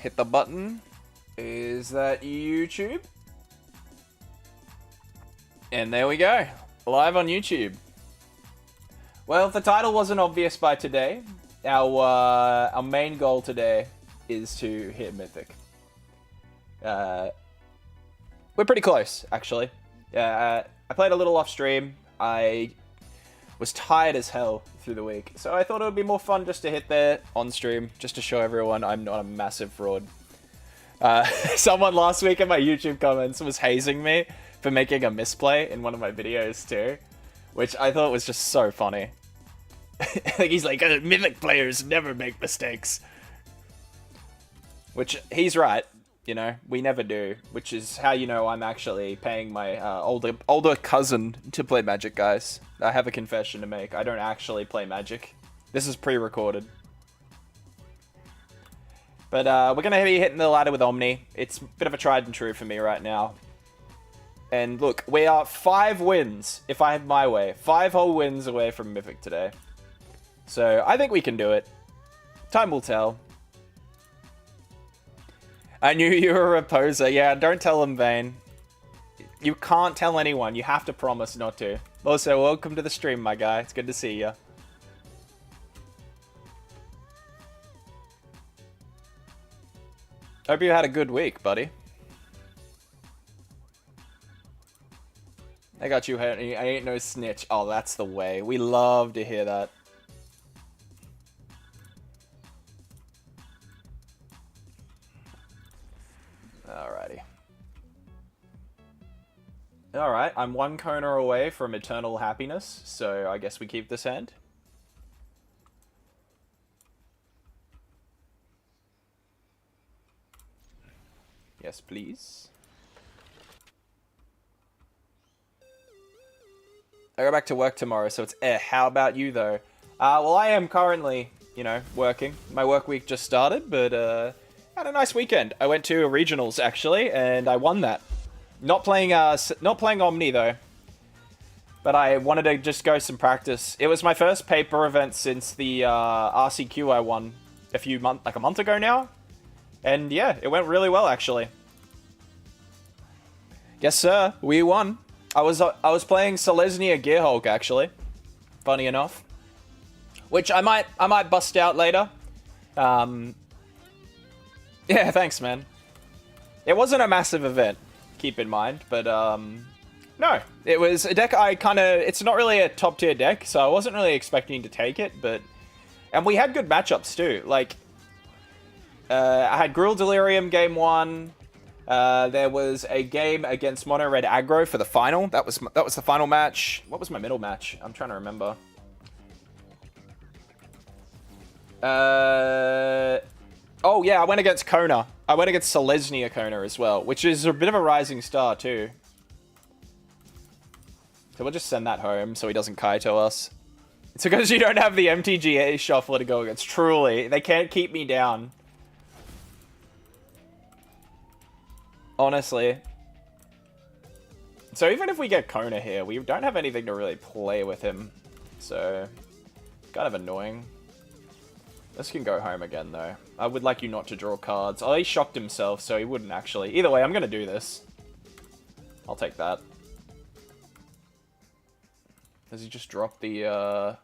hit the button. Is that YouTube? And there we go. Live on YouTube. Well, if the title wasn't obvious by today, our main goal today is to hit Mythic. We're pretty close, actually. I played a little off stream. I was tired as hell through the week, so I thought it would be more fun just to hit there on stream, just to show everyone I'm not a massive fraud. Someone last week in my YouTube comments was hazing me for making a misplay in one of my videos too, which I thought was just so funny. Like, he's like, Mythic players never make mistakes. Which, he's right. You know, we never do, which is how you know I'm actually paying my older cousin to play Magic, guys. I have a confession to make. I don't actually play Magic. This is pre-recorded. But we're going to be hitting the ladder with Omni. It's a bit of a tried and true for me right now. And look, we are 5 wins, if I have my way. 5 whole wins away from Mythic today. So I think we can do it. Time will tell. I knew you were a poser. Yeah, don't tell him, Vane. You can't tell anyone. You have to promise not to. Also, welcome to the stream, my guy. It's good to see you. Hope you had a good week, buddy. I got you, honey. I ain't no snitch. Oh, that's the way. We love to hear that. Alrighty. Alright, I'm 1 corner away from eternal happiness, so I guess we keep this hand. Yes, please. I go back to work tomorrow, so it's how about you, though? Well, I am currently, you know, working. My work week just started, but, had a nice weekend. I went to regionals, actually, and I won that. Not playing Omni, though. But I wanted to just go some practice. It was my first paper event since the RCQ I won like a month ago now. And yeah, it went really well, actually. Yes, sir. We won. I was playing Selesnya Gearhulk, actually. Funny enough. Which I might bust out later. Yeah, thanks, man. It wasn't a massive event, keep in mind, but no, it was a deck it's not really a top tier deck, so I wasn't really expecting to take it, and we had good matchups too. Like, I had Gruul Delirium game 1. There was a game against Mono Red Aggro for the final. That was the final match. What was my middle match? I'm trying to remember. Oh yeah, I went against Kona. I went against Selesnya Kona as well, which is a bit of a rising star too. So we'll just send that home so he doesn't Kaito us. It's because you don't have the MTGA shuffler to go against. Truly, they can't keep me down. Honestly. So even if we get Kona here, we don't have anything to really play with him. So, kind of annoying. This can go home again, though. I would like you not to draw cards. Oh, he shocked himself, so he wouldn't actually. Either way, I'm going to do this. I'll take that. Does he just drop the,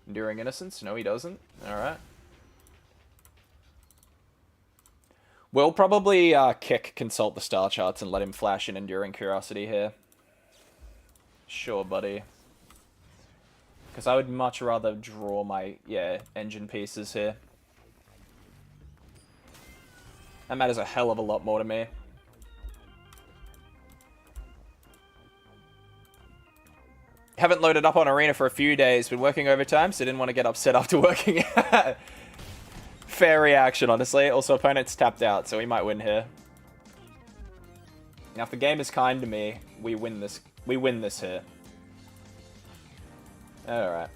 Enduring Innocence? No, he doesn't. Alright. We'll probably, consult the star charts and let him flash an Enduring Curiosity here. Sure, buddy. Because I would much rather draw my, engine pieces here. That matters a hell of a lot more to me. Haven't loaded up on Arena for a few days. Been working overtime, so didn't want to get upset after working. Fair reaction, honestly. Also, opponent's tapped out, so we might win here. Now, if the game is kind to me, we win this. We win this here. Alright.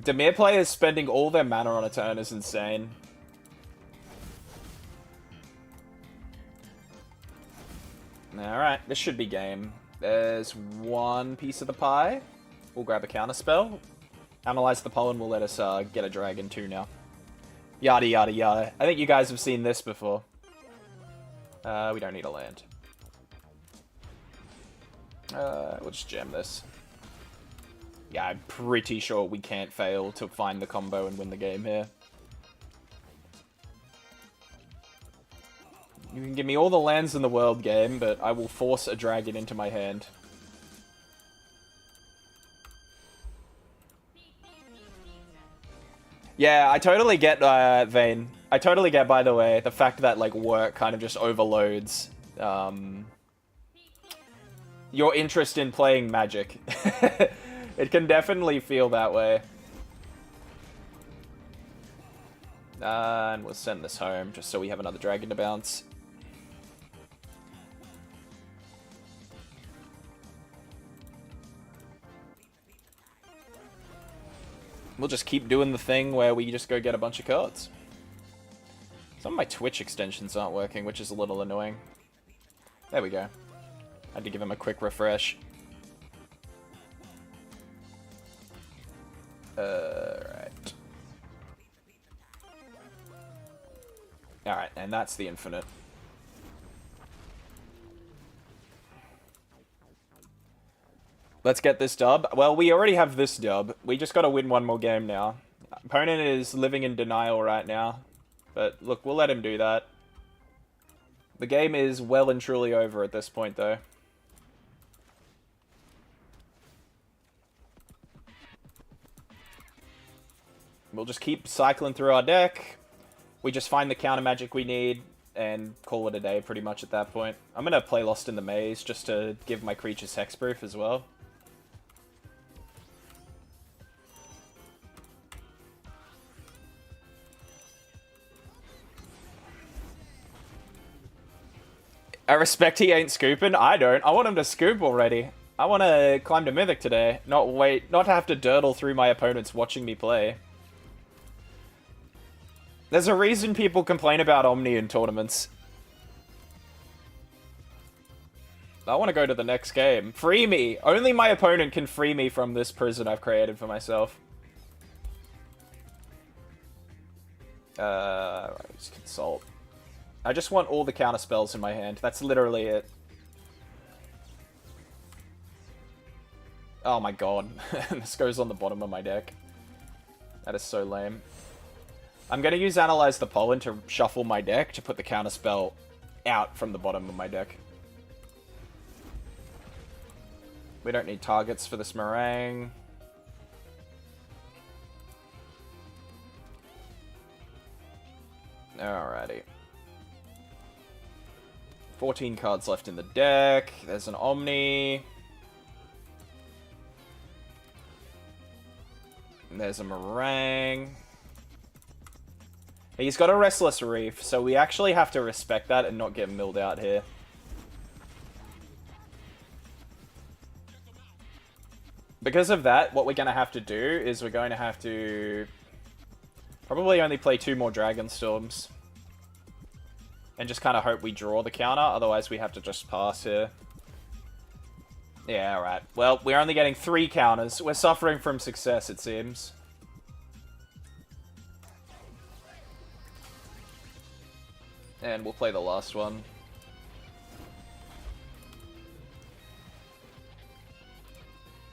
Dimir players spending all their mana on a turn is insane. Alright, this should be game. There's one piece of the pie. We'll grab a counterspell. Analyze the pollen will let us get a dragon too now. Yada, yada, yada. I think you guys have seen this before. We don't need a land. We'll just jam this. Yeah, I'm pretty sure we can't fail to find the combo and win the game here. You can give me all the lands in the world, game, but I will force a dragon into my hand. Yeah, I totally get, Vayne. I totally get, by the way, the fact that, like, work kind of just overloads, your interest in playing Magic. It can definitely feel that way. And we'll send this home, just so we have another dragon to bounce. We'll just keep doing the thing where we just go get a bunch of cards. Some of my Twitch extensions aren't working, which is a little annoying. There we go. Had to give him a quick refresh. Right. Alright, and that's the infinite. Let's get this dub. Well, we already have this dub. We just gotta win one more game now. Opponent is living in denial right now. But look, we'll let him do that. The game is well and truly over at this point, though. We'll just keep cycling through our deck. We just find the counter magic we need and call it a day pretty much at that point. I'm gonna play Lost in the Maze just to give my creatures hexproof as well. I respect he ain't scooping. I don't. I want him to scoop already. I want to climb to Mythic today. Not to have to durdle through my opponents watching me play. There's a reason people complain about Omni in tournaments. I want to go to the next game. Free me! Only my opponent can free me from this prison I've created for myself. Right, just consult. I just want all the counter spells in my hand. That's literally it. Oh my god. This goes on the bottom of my deck. That is so lame. I'm going to use Analyze the Pollen to shuffle my deck to put the counter spell out from the bottom of my deck. We don't need targets for this meringue. Alrighty. 14 cards left in the deck. There's an Omni. And there's a meringue. He's got a Restless Reef, so we actually have to respect that and not get milled out here. Because of that, what we're going to have to do is we're going to have to probably only play 2 more Dragon Storms. And just kind of hope we draw the counter, otherwise we have to just pass here. Yeah, alright. Well, we're only getting 3 counters. We're suffering from success, it seems. And we'll play the last one.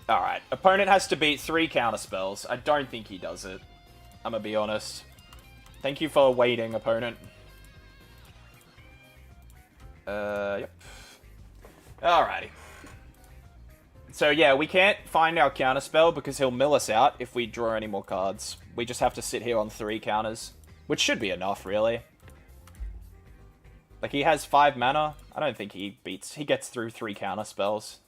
Alright, opponent has to beat 3 counter spells. I don't think he does it. I'm gonna be honest. Thank you for waiting, opponent. Yep. Alrighty. So yeah, we can't find our counterspell because he'll mill us out if we draw any more cards. We just have to sit here on 3 counters, which should be enough, really. Like, he has 5 mana. I don't think he gets through 3 counterspells.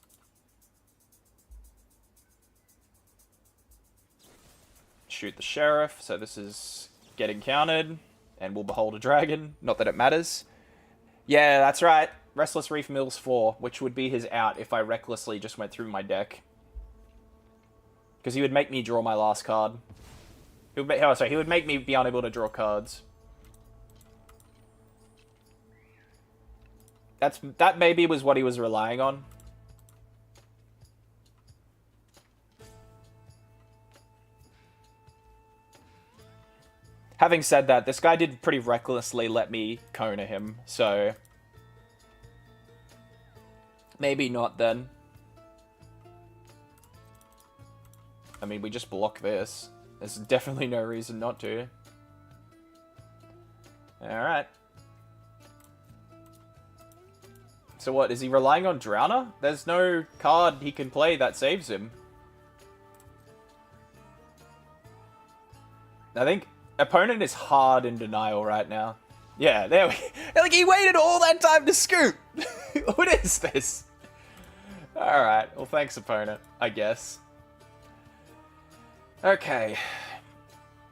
Shoot the Sheriff, so this is getting countered, and we'll behold a dragon. Not that it matters. Yeah, that's right. Restless Reef mills 4, which would be his out if I recklessly just went through my deck. Because he would make me draw my last card. He would make me be unable to draw cards. That maybe was what he was relying on. Having said that, this guy did pretty recklessly let me Kona him, so... maybe not then. I mean, we just block this. There's definitely no reason not to. Alright. So what, is he relying on Drowner? There's no card he can play that saves him. I think opponent is hard in denial right now. Yeah, there we... like, he waited all that time to scoop! What is this? Alright, well thanks opponent, I guess. Okay.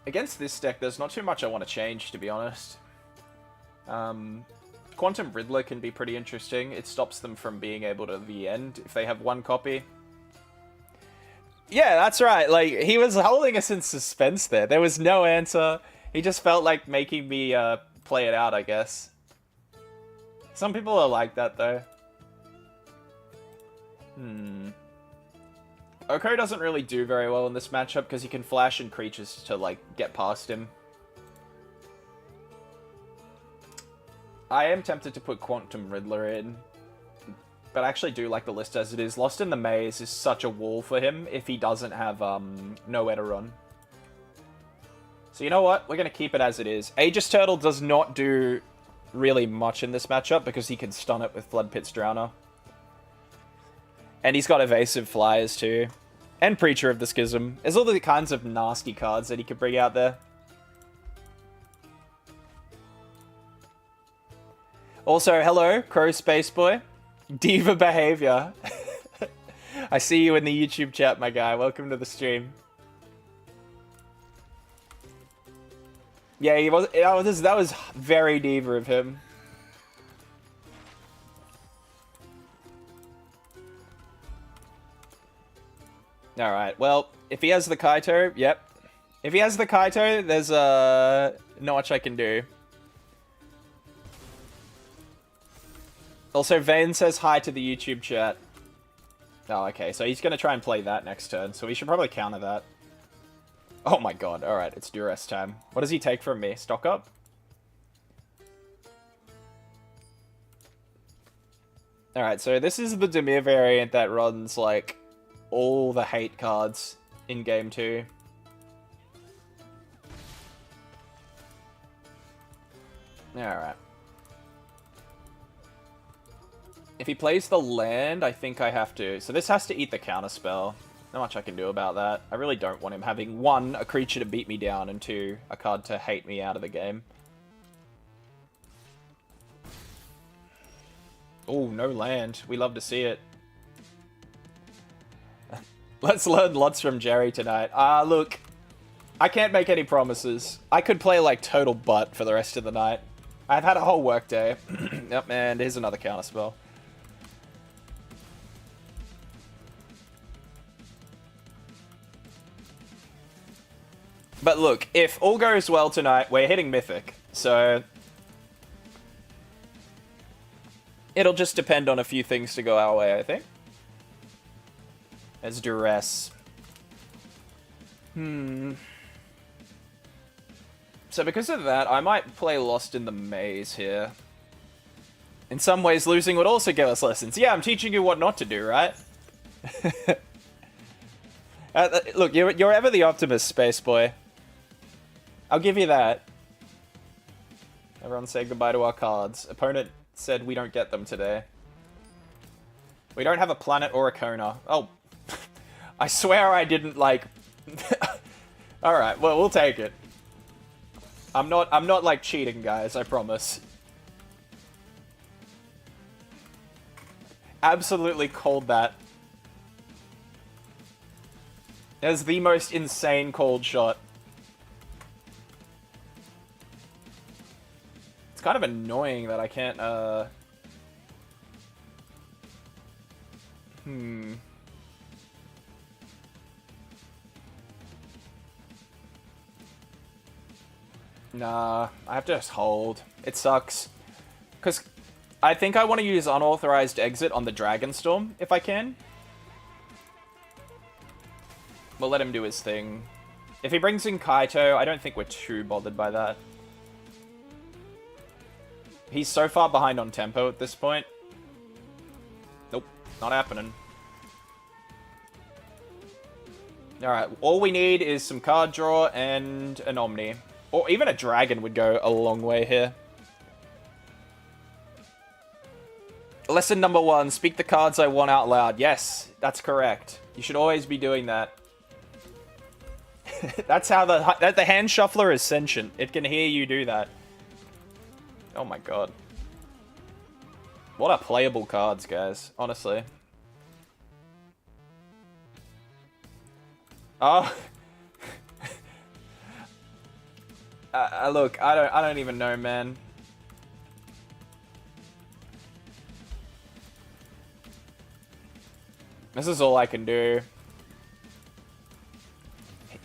Against this deck, there's not too much I want to change, to be honest. Quantum Riddler can be pretty interesting. It stops them from being able to the end if they have one copy. Yeah, that's right. Like, he was holding us in suspense there. There was no answer. He just felt like making me play it out, I guess. Some people are like that, though. Oko doesn't really do very well in this matchup because he can flash in creatures to, like, get past him. I am tempted to put Quantum Riddler in, but I actually do like the list as it is. Lost in the Maze is such a wall for him if he doesn't have nowhere to run. So you know what? We're going to keep it as it is. Aegis Turtle does not do really much in this matchup because he can stun it with Flood Pit's Drowner. And he's got Evasive Flyers too. And Preacher of the Schism. There's all the kinds of nasty cards that he could bring out there. Also, hello, Crow Space Boy. Diva Behavior. I see you in the YouTube chat, my guy. Welcome to the stream. Yeah, he was. That was very diva of him. Alright, well, if he has the Kaito, yep. If he has the Kaito, there's not much I can do. Also, Vane says hi to the YouTube chat. Oh, okay, so he's going to try and play that next turn, so we should probably counter that. Oh my god, alright, it's Duress time. What does he take from me? Stock up? Alright, so this is the Dimir variant that runs, like, all the hate cards in Game 2. Alright. If he plays the land, I think I have to... So this has to eat the counterspell. Not much I can do about that. I really don't want him having, 1, a creature to beat me down, and 2, a card to hate me out of the game. Oh, no land. We love to see it. Let's learn lots from Jerry tonight. Look. I can't make any promises. I could play, like, total butt for the rest of the night. I've had a whole work day. Yep, and here's another counterspell. But look, if all goes well tonight, we're hitting Mythic, so... it'll just depend on a few things to go our way, I think. There's Duress. So because of that, I might play Lost in the Maze here. In some ways, losing would also give us lessons. Yeah, I'm teaching you what not to do, right? Look, you're ever the optimist, Space Boy. I'll give you that. Everyone say goodbye to our cards. Opponent said we don't get them today. We don't have a planet or a Kona. Oh, I swear I didn't, like... Alright, well, we'll take it. I'm not, like, cheating, guys, I promise. Absolutely called that. That's the most insane cold shot. It's kind of annoying that I can't, Nah, I have to just hold. It sucks. Because I think I want to use Unauthorized Exit on the Dragonstorm, if I can. We'll let him do his thing. If he brings in Kaito, I don't think we're too bothered by that. He's so far behind on tempo at this point. Nope, not happening. Alright, all we need is some card draw and an Omni. Or even a Dragon would go a long way here. Lesson number 1, speak the cards I want out loud. Yes, that's correct. You should always be doing that. That's how the hand shuffler is sentient. It can hear you do that. Oh my god. What are playable cards, guys, honestly. Oh, look, I don't even know, man. This is all I can do.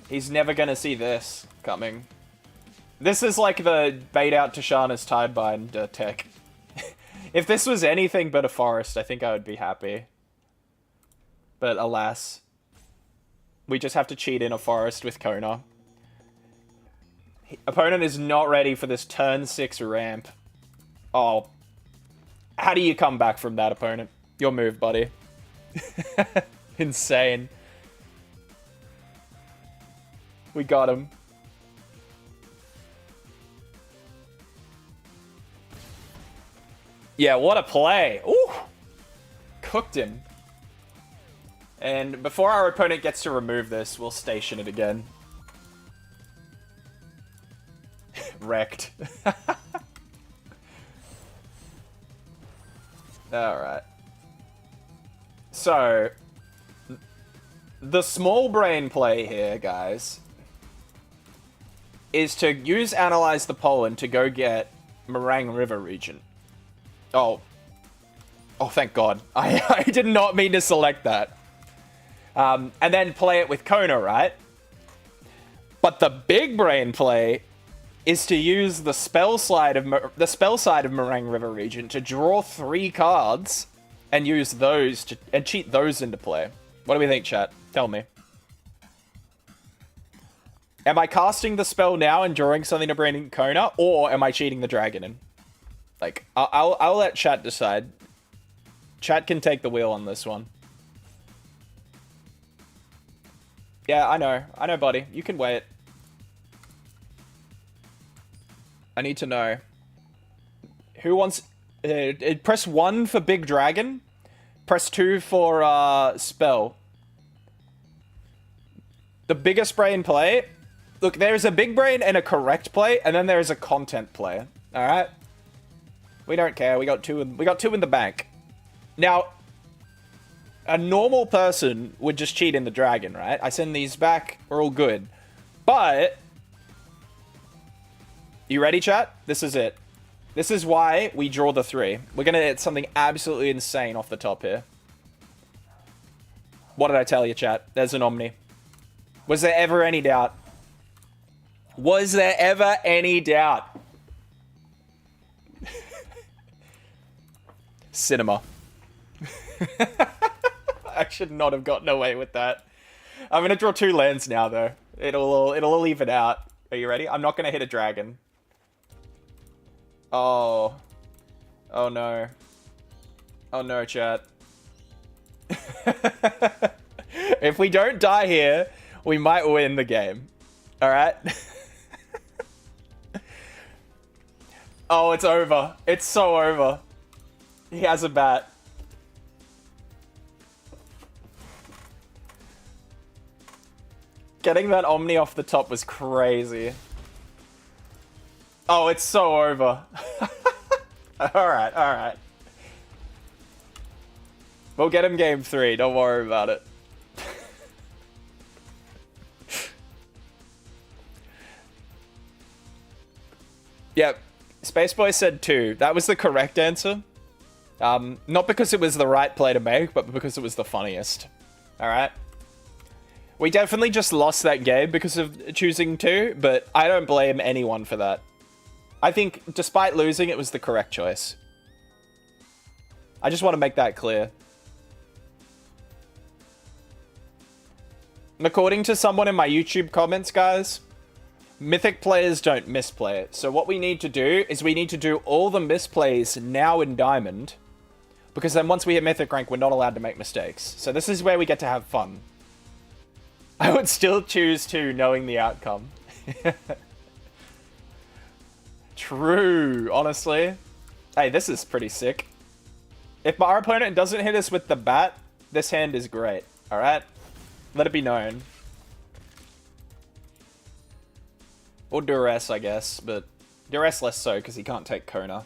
He's never gonna see this coming. This is like the bait out Tashana's Tidebind tech. If this was anything but a forest, I think I would be happy. But alas. We just have to cheat in a forest with Kona. Opponent is not ready for this turn 6 ramp. Oh. How do you come back from that, opponent? Your move, buddy. Insane. We got him. Yeah, what a play. Ooh. Cooked him. And before our opponent gets to remove this, we'll station it again. Wrecked. Alright. So, the small brain play here, guys, is to use Analyze the Pollen to go get Meringue River region. Oh. Oh, thank God. I did not mean to select that. And then play it with Kona, right? But the big brain play is to use the spell side of Meringue River region to draw 3 cards and use those to cheat those into play. What do we think, chat? Tell me. Am I casting the spell now and drawing something to bring in Kona, or am I cheating the dragon in? Like, I'll let chat decide. Chat can take the wheel on this one. Yeah, I know, buddy. You can wait. I need to know. Who wants... press 1 for Big Dragon. Press 2 for Spell. The biggest brain play... Look, there's a big brain and a correct play, and then there's a content play. Alright? We don't care. We got two in the bank. Now... A normal person would just cheat in the dragon, right? I send these back, we're all good. But... You ready, chat? This is it. This is why we draw the 3. We're gonna hit something absolutely insane off the top here. What did I tell you, chat? There's an Omni. Was there ever any doubt? Was there ever any doubt? Cinema. I should not have gotten away with that. I'm gonna draw 2 lands now, though. It'll all even out. Are you ready? I'm not gonna hit a dragon. Oh. Oh no. Oh no, chat. If we don't die here, we might win the game. Alright? Oh, it's over. It's so over. He has a bat. Getting that Omni off the top was crazy. Oh, it's so over. Alright, alright. We'll get him game 3, don't worry about it. Yep, Spaceboy said 2. That was the correct answer. Not because it was the right play to make, but because it was the funniest. Alright? We definitely just lost that game because of choosing 2, but I don't blame anyone for that. I think, despite losing, it was the correct choice. I just want to make that clear. According to someone in my YouTube comments, guys, Mythic players don't misplay. So what we need to do is we need to do all the misplays now in Diamond, because then once we hit Mythic rank, we're not allowed to make mistakes. So this is where we get to have fun. I would still choose 2, knowing the outcome. True, honestly. Hey, this is pretty sick. If our opponent doesn't hit us with the bat, this hand is great. Alright? Let it be known. Or Duress, I guess, but Duress less so, because he can't take Kona.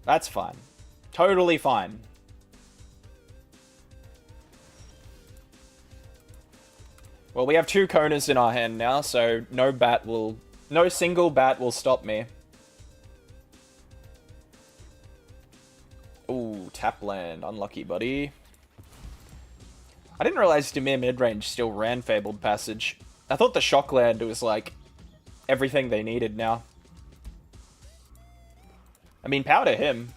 That's fine. Totally fine. Well, we have 2 Konas in our hand now, so no single bat will stop me. Ooh, tap land. Unlucky, buddy. I didn't realize Dimir midrange still ran Fabled Passage. I thought the shock land was like everything they needed now. I mean, power to him.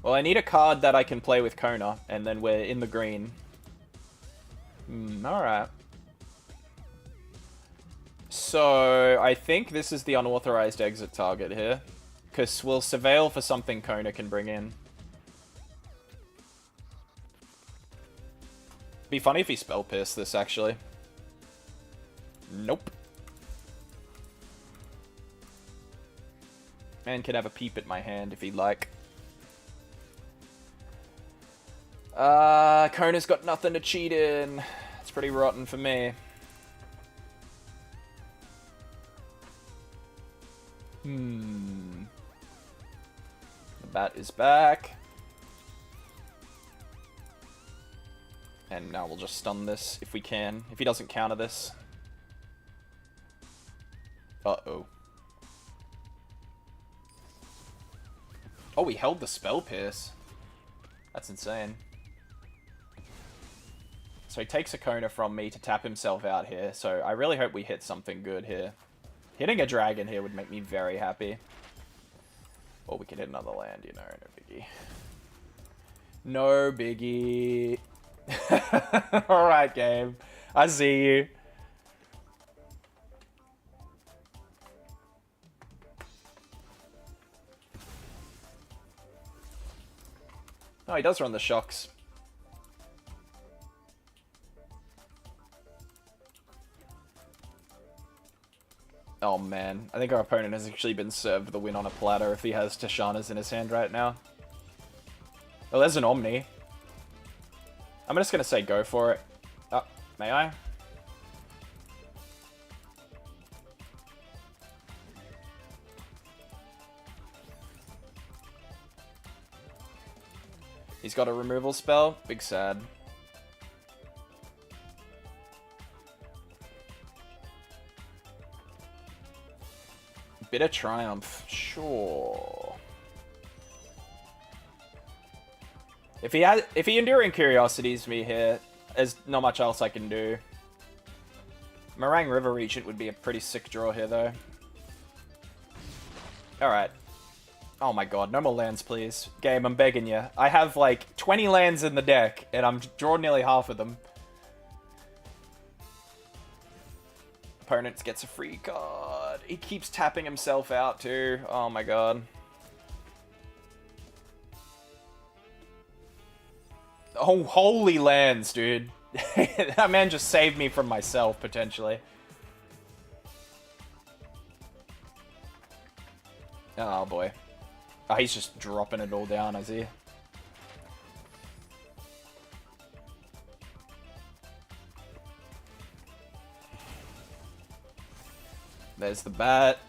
Well, I need a card that I can play with Kona, and then we're in the green. Alright. So, I think this is the unauthorized exit target here. Because we'll surveil for something Kona can bring in. Be funny if he spell pierced this, actually. Nope. Man can have a peep at my hand if he'd like. Kona's got nothing to cheat in. It's pretty rotten for me. The bat is back. And now we'll just stun this if we can. If he doesn't counter this. Uh-oh. Oh, he held the spell pierce. That's insane. So he takes a Kona from me to tap himself out here. So I really hope we hit something good here. Hitting a dragon here would make me very happy. Or we could hit another land, you know, no biggie. No biggie. Alright, game. I see you. Oh, he does run the shocks. Oh man, I think our opponent has actually been served the win on a platter if he has Tashana's in his hand right now. Oh, there's an Omni. I'm just gonna say go for it. Oh, may I? He's got a removal spell. Big sad. Bit of Triumph, sure. If he Enduring Curiosities me here, there's not much else I can do. Meringue River Regent would be a pretty sick draw here, though. Alright. Oh my god, no more lands, please. Game, I'm begging you. I have, like, 20 lands in the deck, and I'm drawn nearly half of them. Opponent gets a free card. He keeps tapping himself out, too. Oh my god. Oh, holy lands, dude. That man just saved me from myself, potentially. Oh, boy. Oh, he's just dropping it all down, is he? There's the bat.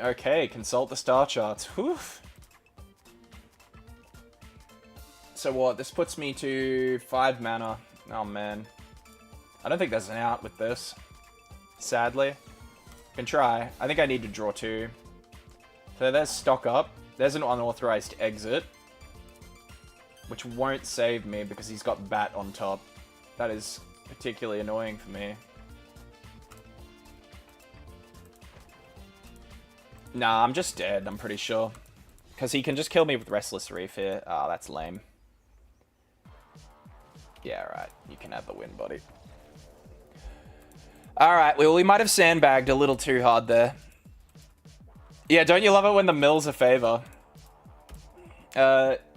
Okay, consult the star charts. Whew. So what? This puts me to 5 mana. Oh, man. I don't think there's an out with this. Sadly. Can try. I think I need to draw 2. So there's stock up. There's an unauthorized exit. Which won't save me because he's got bat on top. That is particularly annoying for me. Nah, I'm just dead, I'm pretty sure. Because he can just kill me with Restless Reef here. Ah, that's lame. Yeah, right. You can have the win, buddy. Alright, well, we might have sandbagged a little too hard there. Yeah, don't you love it when the mill's a favor?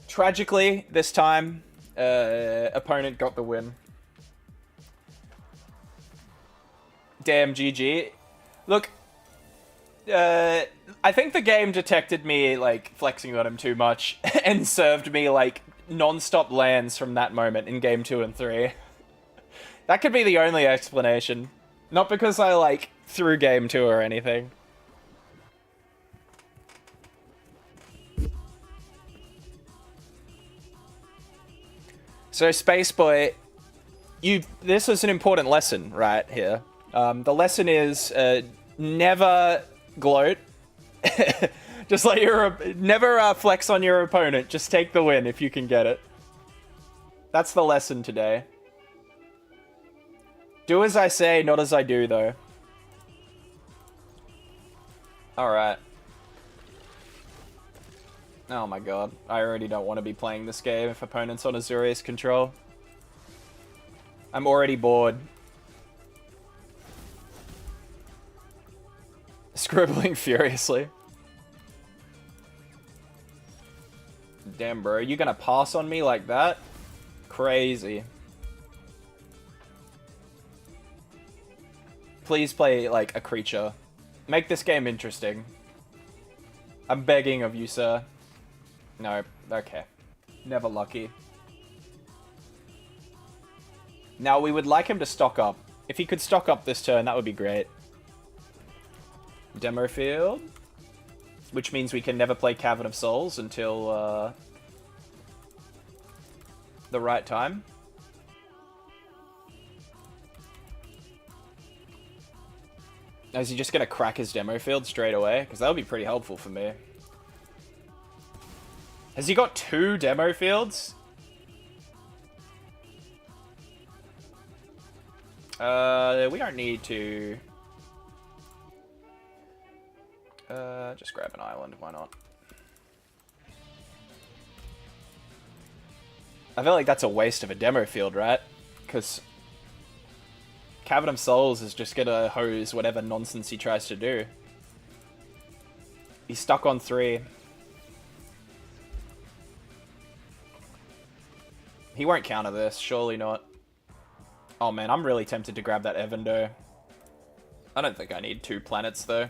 Tragically, this time, opponent got the win. Damn, GG. Look, I think the game detected me, like, flexing on him too much and served me, like, non-stop lands from that moment in game 2 and 3. That could be the only explanation. Not because I, like, threw game 2 or anything. So, Spaceboy, this is an important lesson right here. The lesson is, never gloat. Just like never flex on your opponent. Just take the win if you can get it. That's the lesson today. Do as I say, not as I do, though. Alright. Oh my god. I already don't want to be playing this game if opponent's on Azurius control. I'm already bored. Scribbling furiously. Damn, bro. You gonna pass on me like that? Crazy. Please play, like, a creature. Make this game interesting. I'm begging of you, sir. No. Okay. Never lucky. Now, we would like him to stock up. If he could stock up this turn, that would be great. Demo field. Which means we can never play Cavern of Souls until the right time. Is he just going to crack his demo field straight away? Because that would be pretty helpful for me. Has he got 2 demo fields? We don't need to... just grab an island, why not? I feel like that's a waste of a demo field, right? Because Cavern of Souls is just gonna hose whatever nonsense he tries to do. He's stuck on 3. He won't counter this, surely not. Oh man, I'm really tempted to grab that Evando. I don't think I need 2 planets though.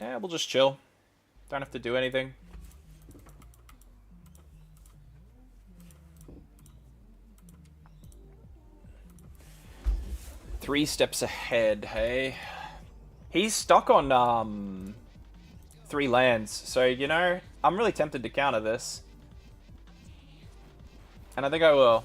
Yeah, we'll just chill. Don't have to do anything. Three steps ahead, hey? He's stuck on, 3 lands. So, you know, I'm really tempted to counter this. And I think I will.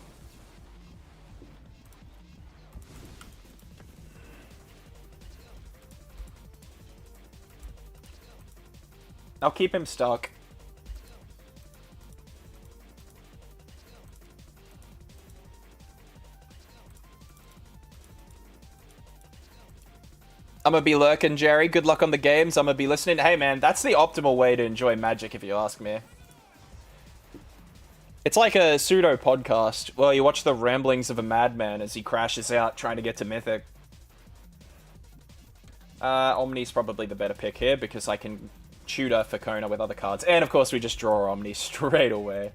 I'll keep him stuck. I'm gonna be lurking, Jerry. Good luck on the games. I'm gonna be listening. Hey, man, that's the optimal way to enjoy Magic, if you ask me. It's like a pseudo podcast. Well, you watch the ramblings of a madman as he crashes out trying to get to Mythic. Omni's probably the better pick here because I can tutor for Kona with other cards. And, of course, we just draw Omni straight away.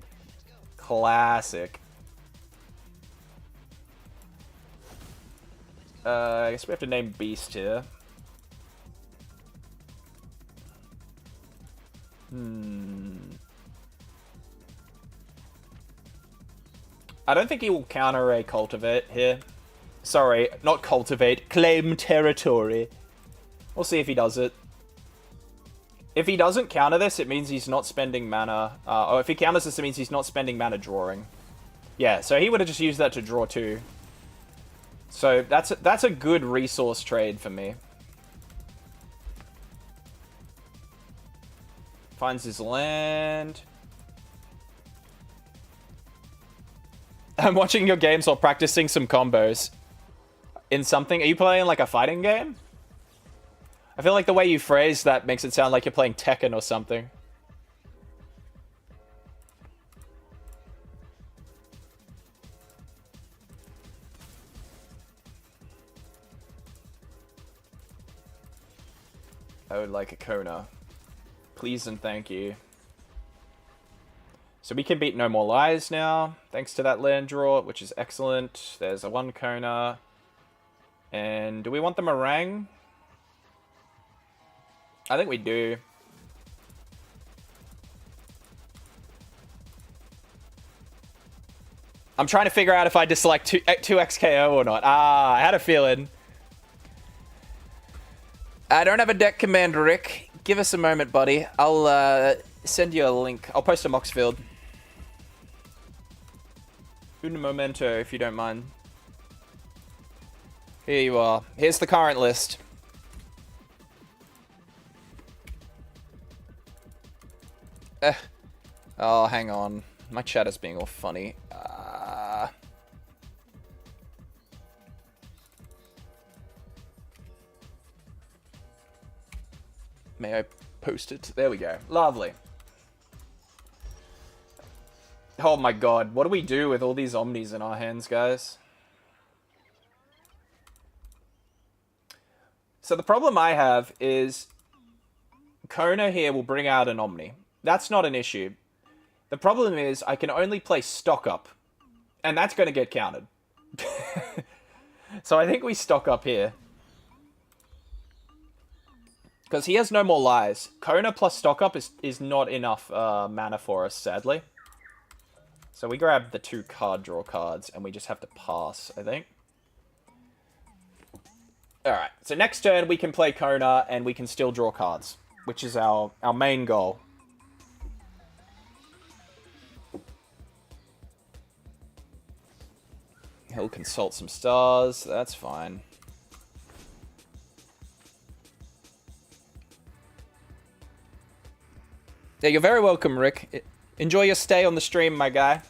Classic. I guess we have to name Beast here. I don't think he will counter a Cultivate here. Sorry, not Cultivate. Claim Territory. We'll see if he does it. If he doesn't counter this, it means he's not spending mana. Or if he counters this, it means he's not spending mana drawing. Yeah, so he would have just used that to draw 2. So that's a good resource trade for me. Finds his land. I'm watching your games while practicing some combos. In something? Are you playing like a fighting game? I feel like the way you phrase that makes it sound like you're playing Tekken or something. I would like a Kona. Please and thank you. So we can beat No More Lies now, thanks to that land draw, which is excellent. There's a 1 Kona. And do we want the meringue? I think we do. I'm trying to figure out if I dislike 2x KO or not. Ah, I had a feeling. I don't have a deck command, Rick. Give us a moment, buddy. I'll send you a link. I'll post a Moxfield. Un momento, if you don't mind. Here you are. Here's the current list. Oh, hang on. My chat is being all funny. May I post it? There we go. Lovely. Oh my god. What do we do with all these Omnis in our hands, guys? So the problem I have is Kona here will bring out an Omni. That's not an issue. The problem is I can only play stock up. And that's going to get counted. So I think we stock up here. Because he has No More Lies. Kona plus stock up is not enough mana for us, sadly. So we grab the 2 card draw cards, and we just have to pass, I think. Alright, so next turn we can play Kona, and we can still draw cards. Which is our main goal. He'll consult some stars, that's fine. Yeah, you're very welcome, Rick. Enjoy your stay on the stream, my guy.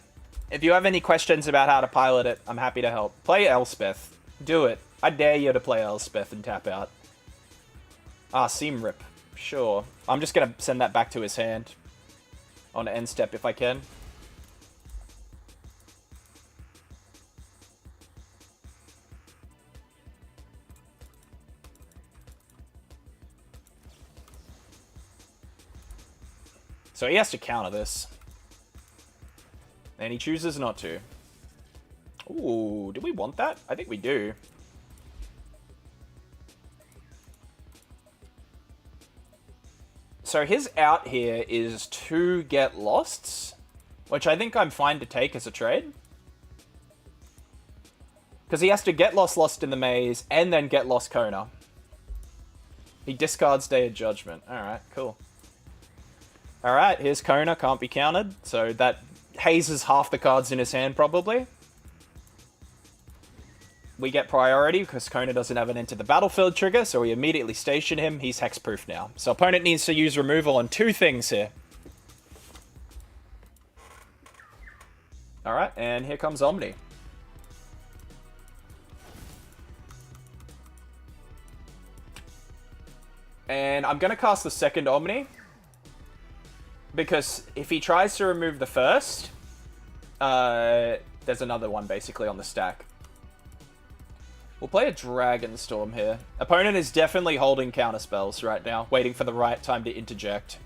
If you have any questions about how to pilot it, I'm happy to help. Play Elspeth. Do it. I dare you to play Elspeth and tap out. Ah, Seam Rip. Sure. I'm just going to send that back to his hand. On end step if I can. So he has to counter this. And he chooses not to. Ooh, do we want that? I think we do. So his out here is 2 Get Losts, which I think I'm fine to take as a trade. Because he has to Get Lost in the Maze, and then Get Lost Kona. He discards Day of Judgment. Alright, cool. Alright, here's Kona, can't be countered. So that hazes half the cards in his hand, probably. We get priority because Kona doesn't have an Enter the Battlefield trigger, so we immediately station him. He's hexproof now. So opponent needs to use removal on 2 things here. Alright, and here comes Omni. And I'm going to cast the second Omni. Because if he tries to remove the first, there's another one basically on the stack. We'll play a Dragon Storm here. Opponent is definitely holding counterspells right now, waiting for the right time to interject.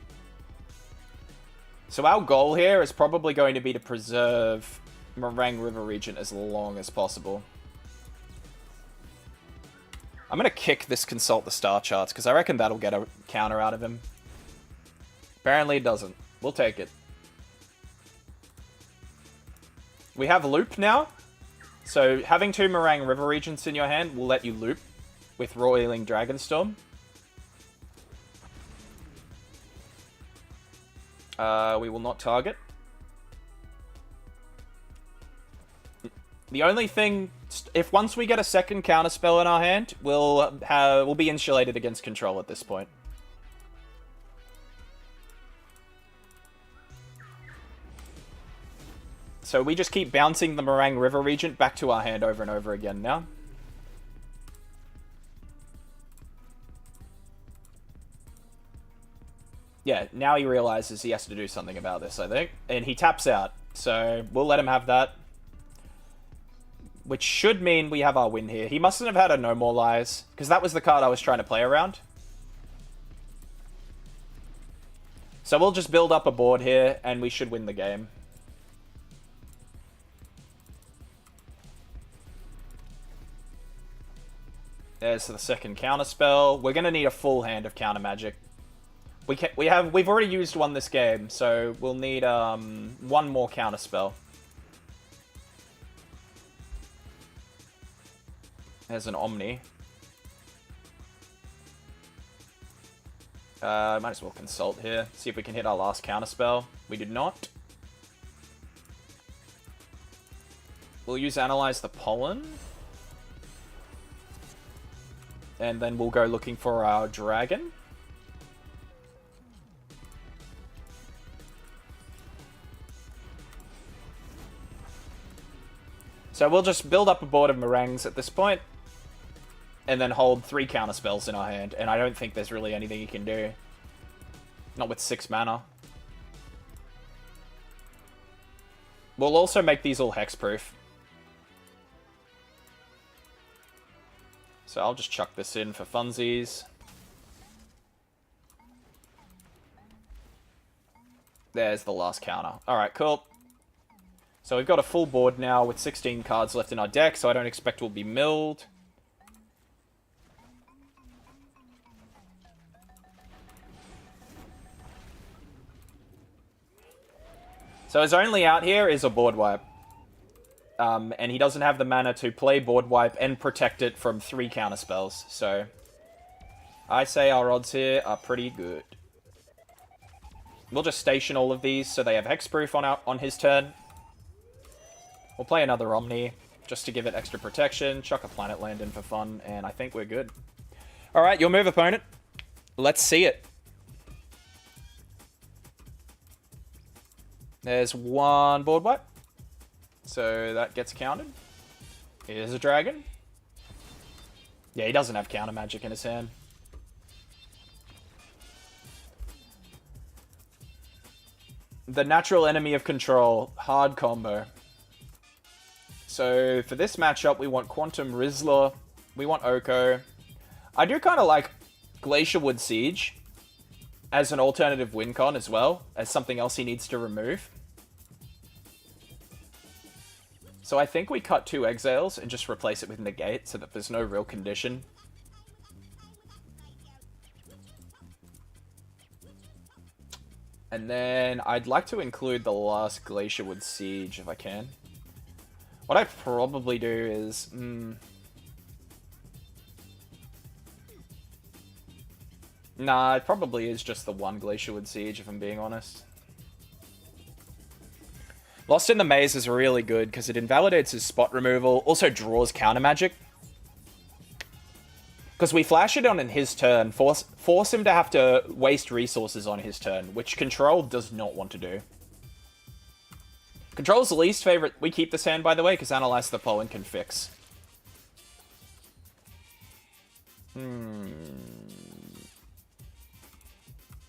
So our goal here is probably going to be to preserve Meringue River Regent as long as possible. I'm going to kick this Consult the Star Charts, because I reckon that'll get a counter out of him. Apparently it doesn't. We'll take it. We have Loop now. So having 2 Meringue River Regents in your hand will let you loop with Roiling Dragonstorm. We will not target. The only thing, if once we get a second counterspell in our hand, we'll be insulated against control at this point. So we just keep bouncing the Meringue River Regent back to our hand over and over again now. Yeah, now he realizes he has to do something about this, I think. And he taps out. So we'll let him have that. Which should mean we have our win here. He mustn't have had a No More Lies, because that was the card I was trying to play around. So we'll just build up a board here, and we should win the game. There's the second counter spell. We're going to need a full hand of counter magic. We've already used one this game, so we'll need one more counter spell. There's an Omni. Might as well consult here. See if we can hit our last counter spell. We did not. We'll use Analyze the Pollen. And then we'll go looking for our dragon. So we'll just build up a board of meringues at this point, and then hold 3 counter spells in our hand, and I don't think there's really anything you can do. Not with 6 mana. We'll also make these all hexproof. So I'll just chuck this in for funsies. There's the last counter. Alright, cool. So we've got a full board now with 16 cards left in our deck, so I don't expect we'll be milled. So his only out here is a board wipe. And he doesn't have the mana to play board wipe and protect it from 3 counter spells. So I say our odds here are pretty good. We'll just station all of these so they have hexproof on his turn. We'll play another Omni just to give it extra protection. Chuck a planet land in for fun, and I think we're good. Alright, your move, opponent. Let's see it. There's one board wipe. So that gets counted. Here's a dragon. Yeah, he doesn't have counter magic in his hand. The natural enemy of control. Hard combo. So for this matchup, we want Quantum Rizzler. We want Oko. I do kind of like Glacierwood Siege as an alternative win con as well, as something else he needs to remove. So I think we cut 2 Exiles and just replace it with Negate so that there's no real condition. And then I'd like to include the last Glacierwood Siege if I can. What I probably do is... Nah, it probably is just the one Glacierwood Siege if I'm being honest. Lost in the Maze is really good because it invalidates his spot removal, also draws counter magic. Because we flash it on in his turn, force him to have to waste resources on his turn, which Control does not want to do. Control's least favorite... We keep this hand, by the way, because Analyze the Pollen can fix.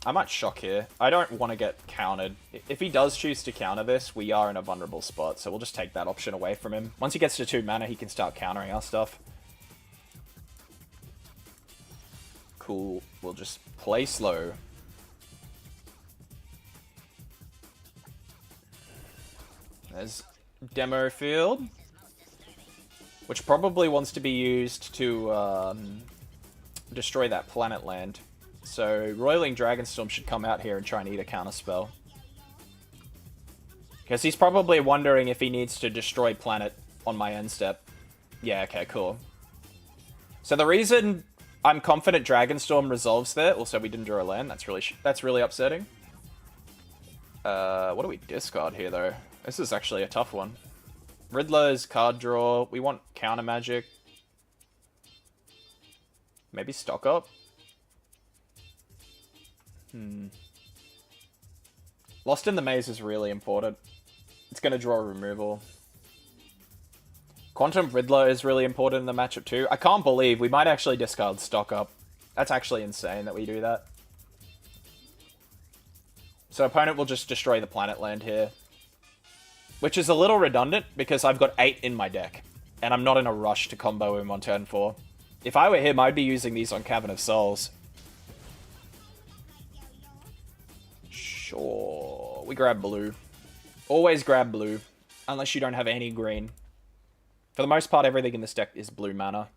I might shock here. I don't want to get countered. If he does choose to counter this, we are in a vulnerable spot, so we'll just take that option away from him. Once he gets to 2 mana, he can start countering our stuff. Cool. We'll just play slow. There's Demo Field, which probably wants to be used to destroy that planet land. So Roiling Dragonstorm should come out here and try and eat a counterspell. Because he's probably wondering if he needs to destroy planet on my end step. Yeah, okay, cool. So the reason I'm confident Dragonstorm resolves there... Also, we didn't draw a land. That's really upsetting. What do we discard here, though? This is actually a tough one. Riddler's card draw. We want counter magic. Maybe stock up? Lost in the Maze is really important. It's going to draw removal. Quantum Riddler is really important in the matchup too. I can't believe we might actually discard stock up. That's actually insane that we do that. So opponent will just destroy the planet land here. Which is a little redundant, because I've got 8 in my deck. And I'm not in a rush to combo him on turn 4. If I were him, I'd be using these on Cavern of Souls. Sure. We grab blue. Always grab blue. Unless you don't have any green. For the most part, everything in this deck is blue mana.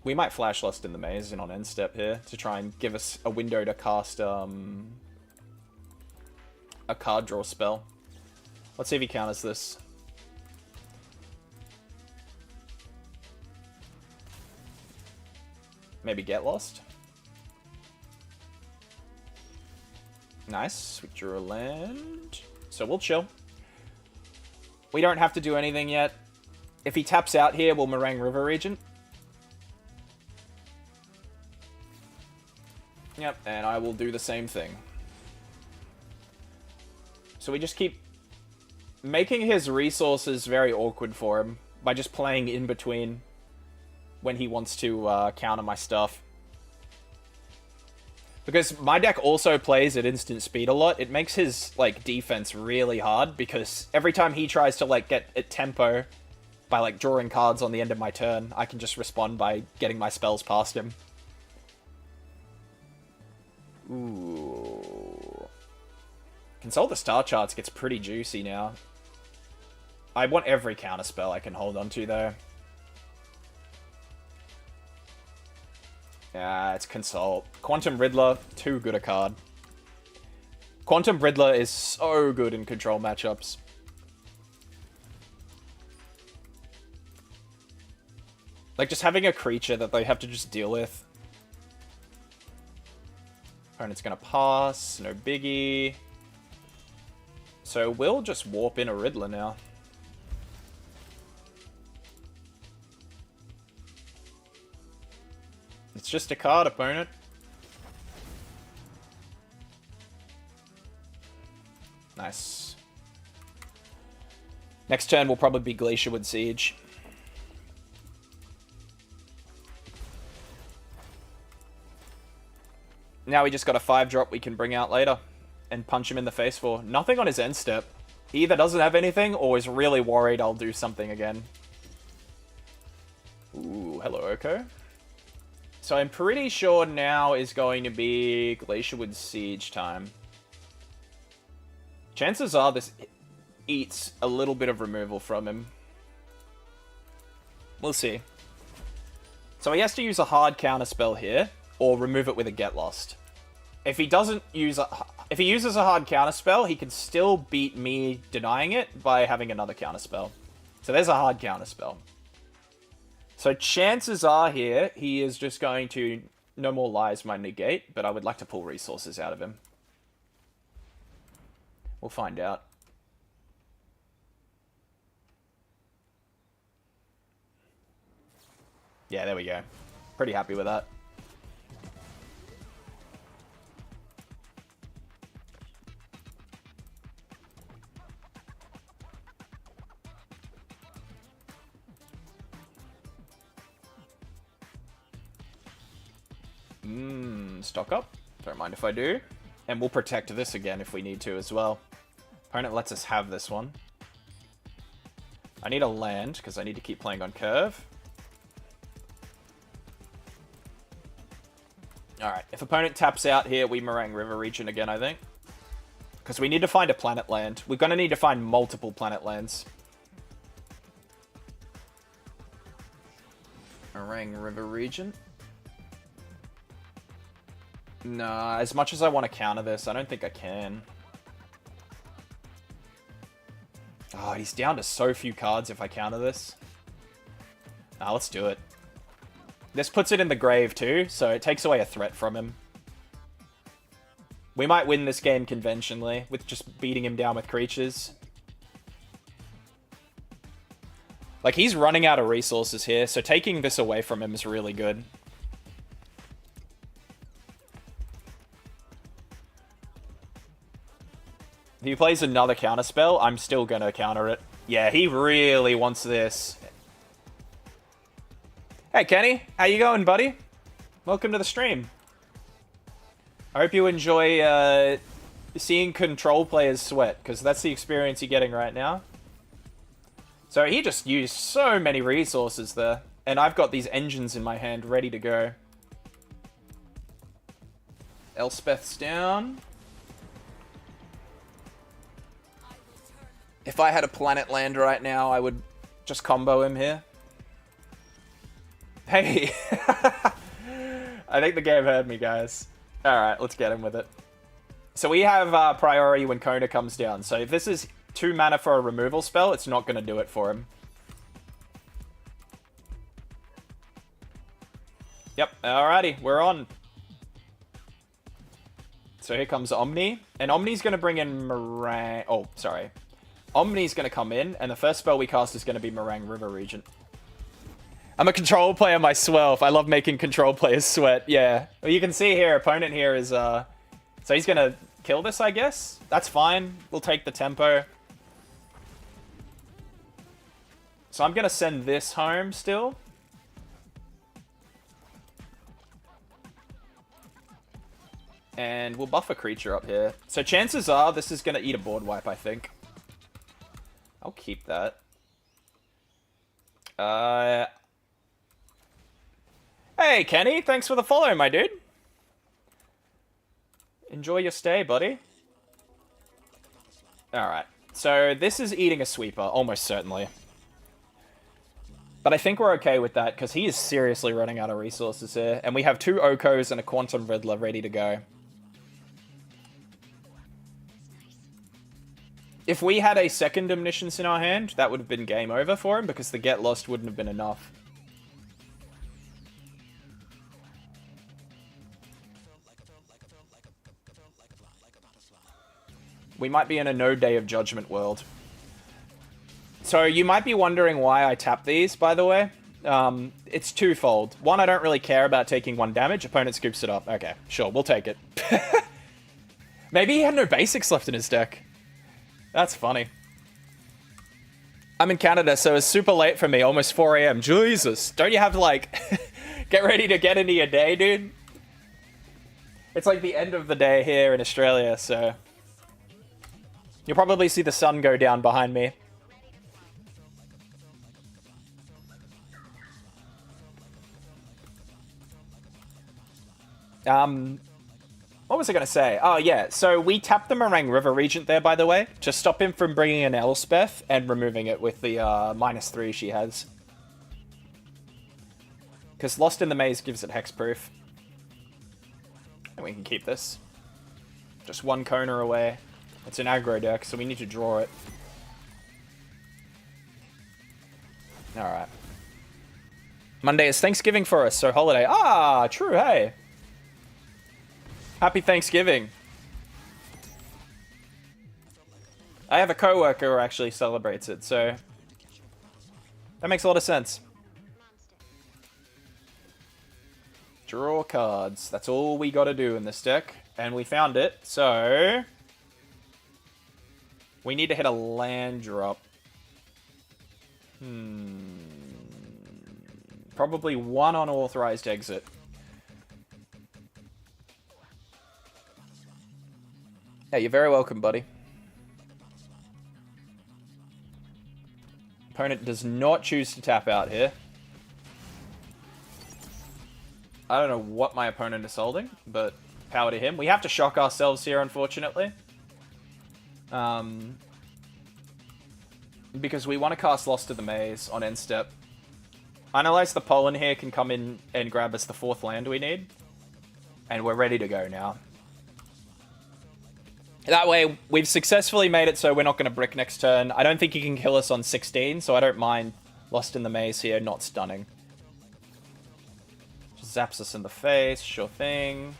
We might Flash Lust in the Maze and on end step here to try and give us a window to cast a card draw spell. Let's see if he counters this. Maybe Get Lost. Nice. We drew a land. So we'll chill. We don't have to do anything yet. If he taps out here, we'll Meringue River Regent. Yep, and I will do the same thing. So we just keep making his resources very awkward for him by just playing in between when he wants to counter my stuff. Because my deck also plays at instant speed a lot, it makes his like defense really hard, because every time he tries to like get at tempo by like drawing cards on the end of my turn, I can just respond by getting my spells past him. Ooh. Console the Star Charts gets pretty juicy now. I want every counterspell I can hold on to though. Yeah, it's Consult. Quantum Riddler, too good a card. Quantum Riddler is so good in control matchups. Like, just having a creature that they have to just deal with. Opponent's gonna pass, no biggie. So we'll just warp in a Riddler now. It's just a card, opponent. Nice. Next turn will probably be Glacierwood Siege. Now we just got a 5-drop we can bring out later and punch him in the face for. Nothing on his end step. He either doesn't have anything or is really worried I'll do something again. Ooh, hello, Oko. So I'm pretty sure now is going to be Glacierwood Siege time. Chances are this eats a little bit of removal from him. We'll see. So he has to use a hard counter spell here, or remove it with a Get Lost. If he doesn't use if he uses a hard counter spell, he can still beat me denying it by having another counter spell. So there's a hard counter spell. So chances are here, he is just going to No More Lies my negate, but I would like to pull resources out of him. We'll find out. Yeah, there we go. Pretty happy with that. Stock up. Don't mind if I do. And we'll protect this again if we need to as well. Opponent lets us have this one. I need a land, because I need to keep playing on curve. Alright, if opponent taps out here, we Meringue River Region again, I think. Because we need to find a planet land. We're going to need to find multiple planet lands. Meringue River Region. Nah, as much as I want to counter this, I don't think I can. Oh, he's down to so few cards if I counter this. Nah, let's do it. This puts it in the grave too, so it takes away a threat from him. We might win this game conventionally, with just beating him down with creatures. Like, he's running out of resources here, so taking this away from him is really good. If he plays another counterspell, I'm still gonna counter it. Yeah, he really wants this. Hey, Kenny. How you going, buddy? Welcome to the stream. I hope you enjoy seeing control players sweat, because that's the experience you're getting right now. So he just used so many resources there. And I've got these engines in my hand ready to go. Elspeth's down. If I had a planet land right now, I would just combo him here. Hey! I think the game heard me, guys. Alright, let's get him with it. So we have priority when Kona comes down. So if this is 2 mana for a removal spell, it's not going to do it for him. Yep, alrighty, we're on. So here comes Omni. And Omni's going to bring in Meringue... Oh, sorry. Omni's going to come in, and the first spell we cast is going to be Meringue River Regent. I'm a control player myself. I love making control players sweat. Yeah. Well, you can see here, opponent here is... So he's going to kill this, I guess? That's fine. We'll take the tempo. So I'm going to send this home still. And we'll buff a creature up here. So chances are this is going to eat a board wipe, I think. I'll keep that. Hey, Kenny. Thanks for the follow, my dude. Enjoy your stay, buddy. Alright. So this is eating a sweeper, almost certainly. But I think we're okay with that, because he is seriously running out of resources here. And we have 2 Okos and a Quantum Riddler ready to go. If we had a second Omniscience in our hand, that would have been game over for him, because the Get Lost wouldn't have been enough. We might be in a no Day of Judgment world. So you might be wondering why I tap these, by the way. It's twofold. One, I don't really care about taking 1 damage. Opponent scoops it up. Okay, sure, we'll take it. Maybe he had no basics left in his deck. That's funny. I'm in Canada, so it's super late for me. Almost 4 AM. Jesus. Don't you have to, like, get ready to get into your day, dude? It's like the end of the day here in Australia, so... You'll probably see the sun go down behind me. What was I going to say? Oh, yeah. So we tapped the Meringue River Regent there, by the way, to stop him from bringing in Elspeth and removing it with the -3 she has. Because Lost in the Maze gives it hexproof. And we can keep this. Just 1 Kona away. It's an aggro deck, so we need to draw it. Alright. Monday is Thanksgiving for us, so holiday. Ah, true, hey. Happy Thanksgiving. I have a coworker who actually celebrates it, so that makes a lot of sense. Draw cards. That's all we gotta do in this deck. And we found it, so... We need to hit a land drop. Probably 1 unauthorized exit. Yeah, you're very welcome, buddy. Opponent does not choose to tap out here. I don't know what my opponent is holding, but power to him. We have to shock ourselves here, unfortunately. Because we want to cast Lost to the Maze on end step. Analyze the Pollen here can come in and grab us the 4th land we need. And we're ready to go now. That way, we've successfully made it so we're not going to brick next turn. I don't think he can kill us on 16, so I don't mind Lost in the Maze here, not stunning. Just zaps us in the face, sure thing.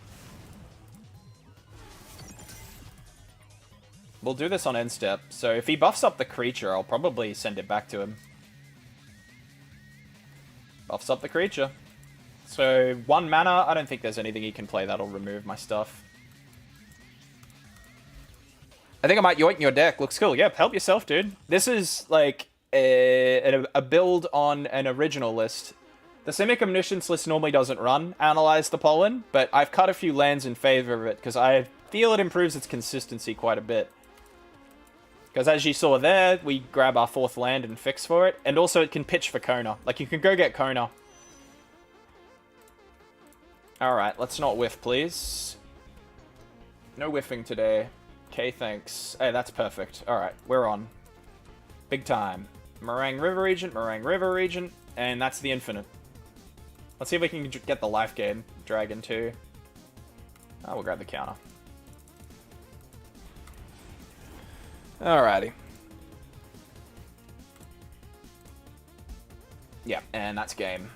We'll do this on end step, so if he buffs up the creature, I'll probably send it back to him. Buffs up the creature. So, 1 mana, I don't think there's anything he can play that'll remove my stuff. I think I might yoink your deck. Looks cool. Yep, help yourself, dude. This is, like, a build on an original list The Simic Omniscience list normally doesn't run Analyze the Pollen, but I've cut a few lands in favor of it because I feel it improves its consistency quite a bit. Because as you saw there, we grab our 4th land and fix for it. And also it can pitch for Kona. Like, you can go get Kona. Alright, let's not whiff, please. No whiffing today. Okay, thanks. Hey, that's perfect. Alright, we're on. Big time. Meringue River Regent, Meringue River Regent, and that's the infinite. Let's see if we can get the life gain. Dragon 2. Oh, we'll grab the counter. Alrighty. Yeah, and that's game.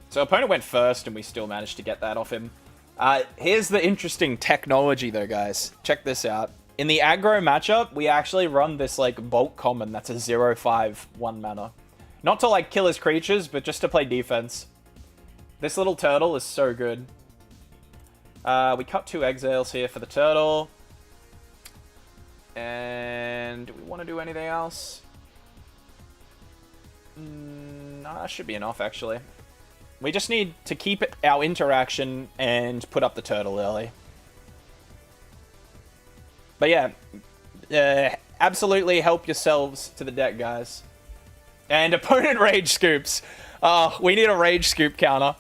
So opponent went first, and we still managed to get that off him. Here's the interesting technology, though, guys. Check this out. In the aggro matchup, we actually run this, like, bulk common that's a 0/5 1 mana. Not to, like, kill his creatures, but just to play defense. This little turtle is so good. We cut 2 exiles here for the turtle. And do we want to do anything else? No, that should be enough, actually. We just need to keep our interaction and put up the turtle early. But yeah, absolutely help yourselves to the deck, guys. And opponent rage scoops. Oh, we need a rage scoop counter.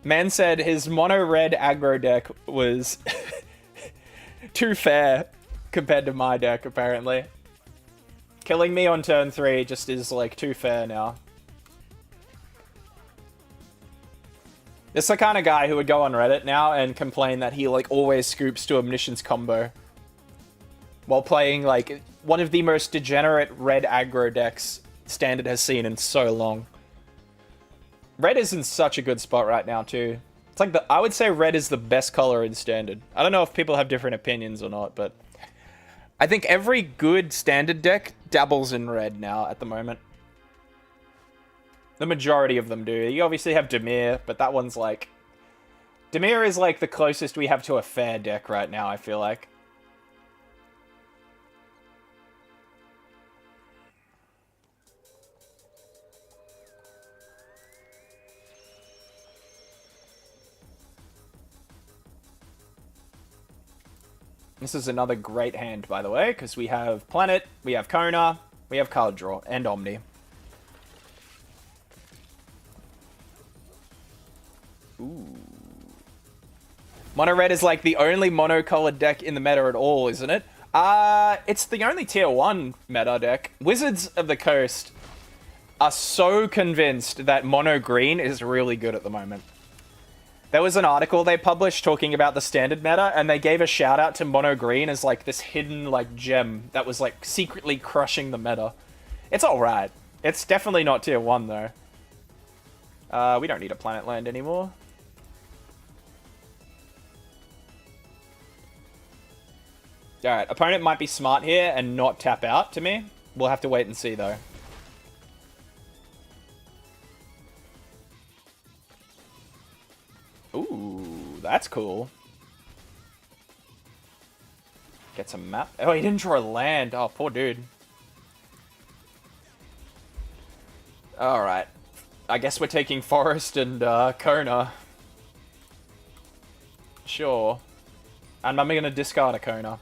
Man said his mono red aggro deck was too fair compared to my deck, apparently. Killing me on turn 3 just is, like, too fair now. This is the kind of guy who would go on Reddit now and complain that he, like, always scoops to Omniscience combo while playing, like, one of the most degenerate red aggro decks Standard has seen in so long. Red is in such a good spot right now, too. It's like I would say red is the best color in Standard. I don't know if people have different opinions or not, but I think every good Standard deck dabbles in red now at the moment. The majority of them do. You obviously have Dimir, but that one's like... Dimir is like the closest we have to a fair deck right now, I feel like. This is another great hand, by the way, because we have Planet, we have Kona, we have card draw, and Omni. Ooh. Mono red is like the only mono-colored deck in the meta at all, isn't it? It's the only tier 1 meta deck. Wizards of the Coast are so convinced that mono green is really good at the moment. There was an article they published talking about the Standard meta, and they gave a shout out to mono green as like this hidden like gem that was like secretly crushing the meta. It's alright. It's definitely not tier 1 though. We don't need a planet land anymore. Alright, opponent might be smart here and not tap out to me. We'll have to wait and see, though. Ooh, that's cool. Get some map. Oh, he didn't draw a land. Oh, poor dude. Alright. I guess we're taking Forest and Kona. Sure. And I'm going to discard a Kona.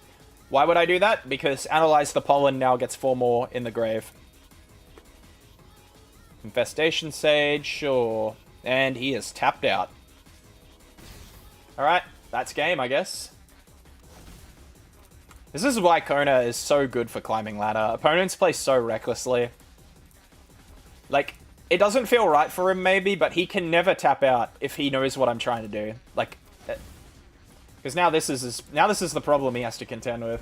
Why would I do that? Because Analyze the Pollen now gets 4 more in the grave. Infestation Sage, sure. And he is tapped out. Alright, that's game, I guess. This is why Kona is so good for climbing ladder. Opponents play so recklessly. Like, it doesn't feel right for him, maybe, but he can never tap out if he knows what I'm trying to do. Like... Because now this is the problem he has to contend with.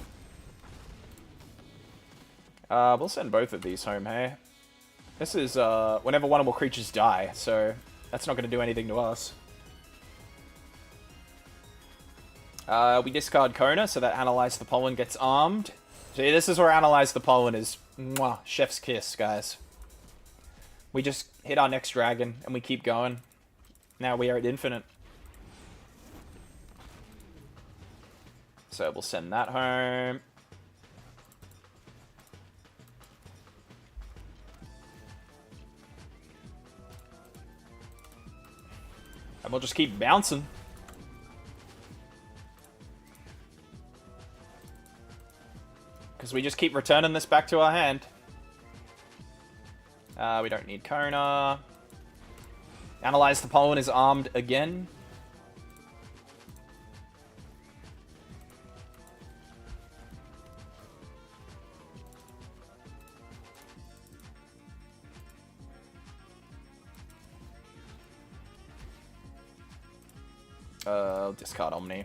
We'll send both of these home, hey? This is whenever one of our creatures die, so that's not going to do anything to us. We discard Kona, so that Analyze the Pollen gets armed. See, this is where Analyze the Pollen is mwah, chef's kiss, guys. We just hit our next dragon, and we keep going. Now we are at infinite. So we'll send that home. we'll just keep bouncing. Because we just keep returning this back to our hand. We don't need Kona. Analyze the Pollen is armed again. Discard Omni.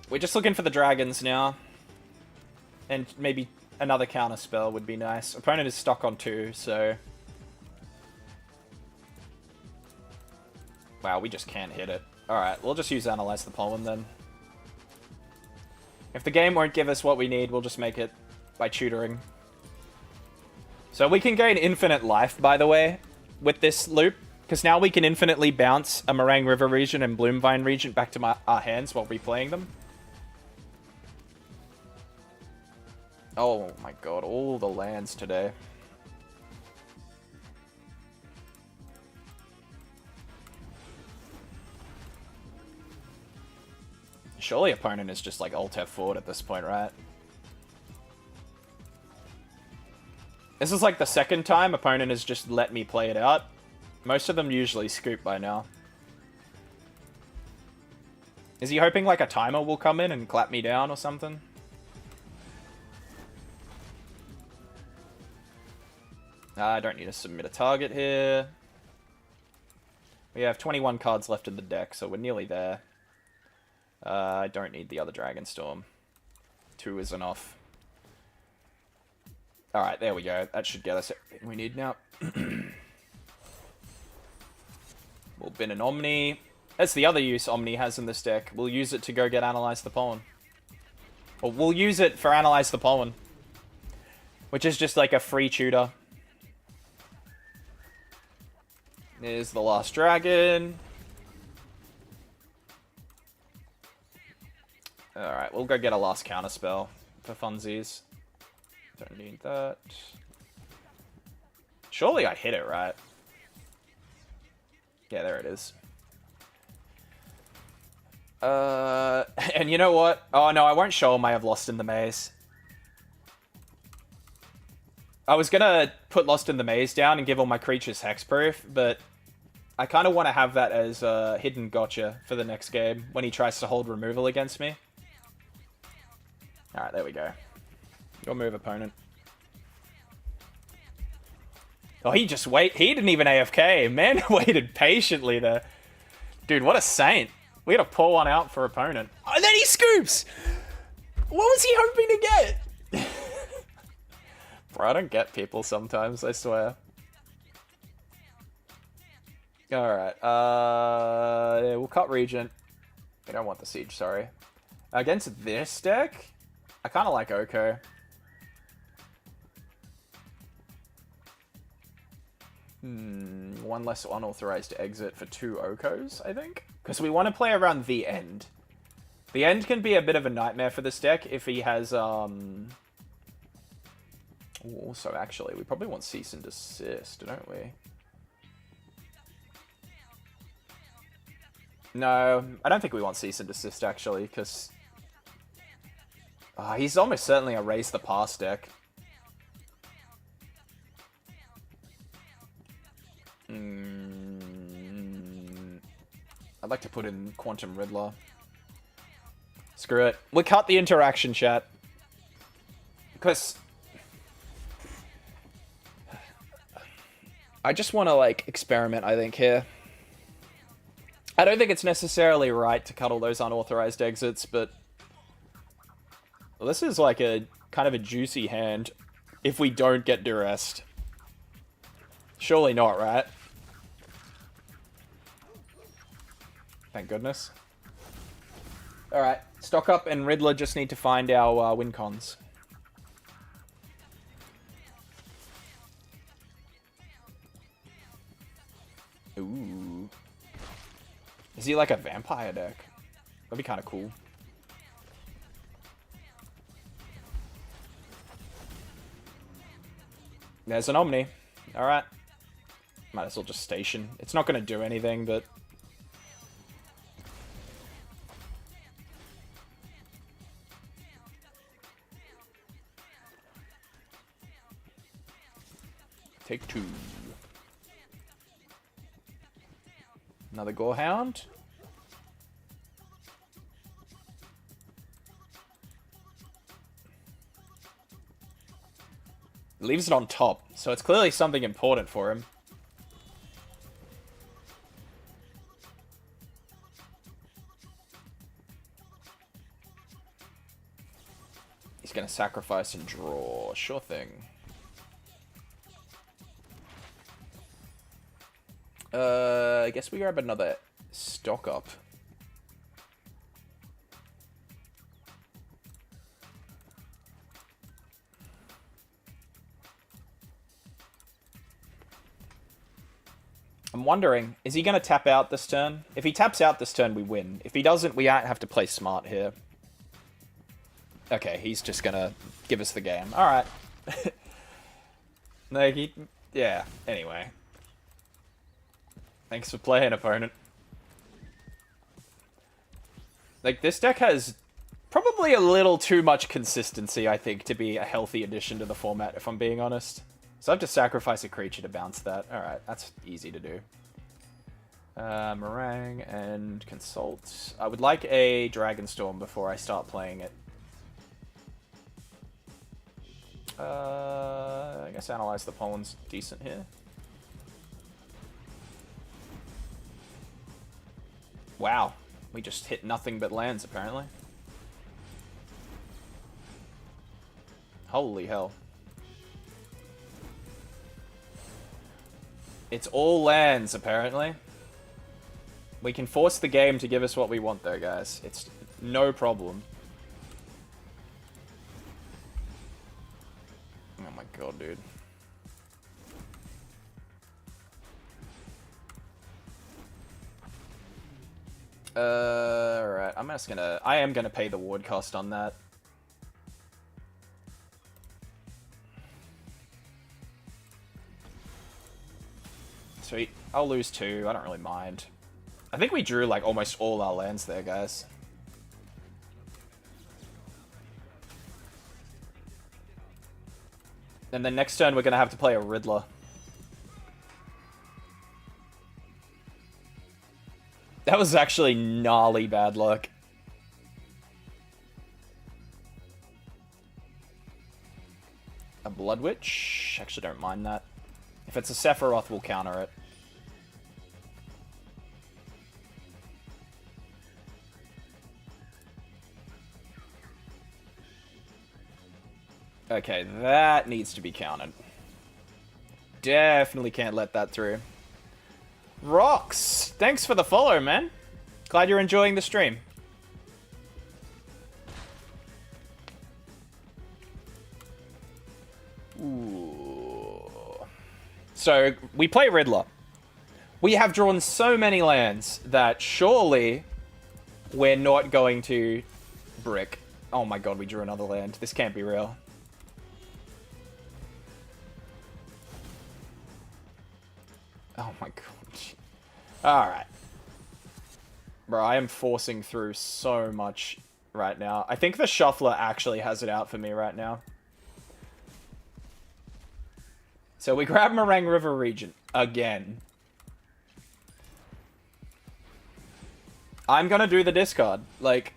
We're just looking for the dragons now. And maybe another counter spell would be nice. Opponent is stuck on 2, so... Wow, we just can't hit it. Alright, we'll just use Analyze the Pollen then. If the game won't give us what we need, we'll just make it by tutoring. So we can gain infinite life, by the way, with this loop. Because now we can infinitely bounce a Meringue River Regent and Bloomvine Regent back to our hands while replaying them. Oh my god, all the lands today. Surely opponent is just like Alt F4 at this point, right? This is like the second time opponent has just let me play it out. Most of them usually scoop by now. Is he hoping like a timer will come in and clap me down or something? I don't need to submit a target here. We have 21 cards left in the deck, so we're nearly there. I don't need the other Dragonstorm. 2 is enough. Alright, there we go. That should get us everything we need now. We'll bin an Omni. That's the other use Omni has in this deck. We'll use it to go get Analyze the Pollen. Or we'll use it for Analyze the Pollen. Which is just like a free tutor. There's the last dragon. Alright, we'll go get a last counter spell for funsies. Don't need that. Surely I hit it, right? Yeah, there it is. And you know what? Oh no, I won't show him I have Lost in the Maze. I was gonna put Lost in the Maze down and give all my creatures hexproof, but I kind of want to have that as a hidden gotcha for the next game when he tries to hold removal against me. Alright, there we go. Your move, opponent. Oh, he didn't even AFK. Man waited patiently there. Dude, what a saint. We gotta pull one out for opponent. Oh, and then he scoops! What was he hoping to get? Bro, I don't get people sometimes, I swear. Alright, yeah, we'll cut Regent. We don't want the Siege, sorry. Against this deck, I kind of like Oko. One less unauthorized exit for 2 Okos, I think? Because we want to play around the end. The end can be a bit of a nightmare for this deck if he has, Also, actually, we probably want Cease and Desist, don't we? No, I don't think we want Cease and Desist, actually, because... he's almost certainly a Raise the Past deck. I'd like to put in Quantum Riddler. Screw it. We cut the interaction, chat. Because... I just want to, like, experiment, I think, here. I don't think it's necessarily right to cut all those unauthorized exits, but... Well, this is like a kind of a juicy hand if we don't get duressed. Surely not, right? Thank goodness. Alright, Stock Up and Riddler just need to find our win cons. Ooh. Is he like a vampire deck? That'd be kind of cool. There's an Omni. Alright. Might as well just station. It's not going to do anything, but... Take 2. Another Gorehound. Leaves it on top, so it's clearly something important for him. He's gonna sacrifice and draw. Sure thing. I guess we grab another stock up. I'm wondering, is he going to tap out this turn? If he taps out this turn, we win. If he doesn't, we have to play smart here. Okay, he's just going to give us the game. Alright. Like, yeah, anyway. Thanks for playing, opponent. Like, this deck has probably a little too much consistency, I think, to be a healthy addition to the format, if I'm being honest. So I have to sacrifice a creature to bounce that. Alright, that's easy to do. Meringue and Consult. I would like a Dragonstorm before I start playing it. I guess Analyze the Pollen's decent here. Wow, we just hit nothing but lands, apparently. Holy hell. It's all lands, apparently. We can force the game to give us what we want, though, guys. It's no problem. Oh my god, dude. Alright, I am gonna pay the ward cost on that. Sweet. I'll lose 2. I don't really mind. I think we drew, like, almost all our lands there, guys. And then next turn, we're gonna have to play a Riddler. That was actually gnarly bad luck. A Blood Witch? Actually, don't mind that. If it's a Sephiroth, we'll counter it. Okay, that needs to be counted. Definitely can't let that through. Rocks! Thanks for the follow, man. Glad you're enjoying the stream. Ooh. So, we play Riddler. We have drawn so many lands that surely we're not going to brick. Oh my god, we drew another land. This can't be real. Oh my god. Alright. Bro, I am forcing through so much right now. I think the Shuffler actually has it out for me right now. So we grab Meringue River Regent again. I'm gonna do the discard. Like,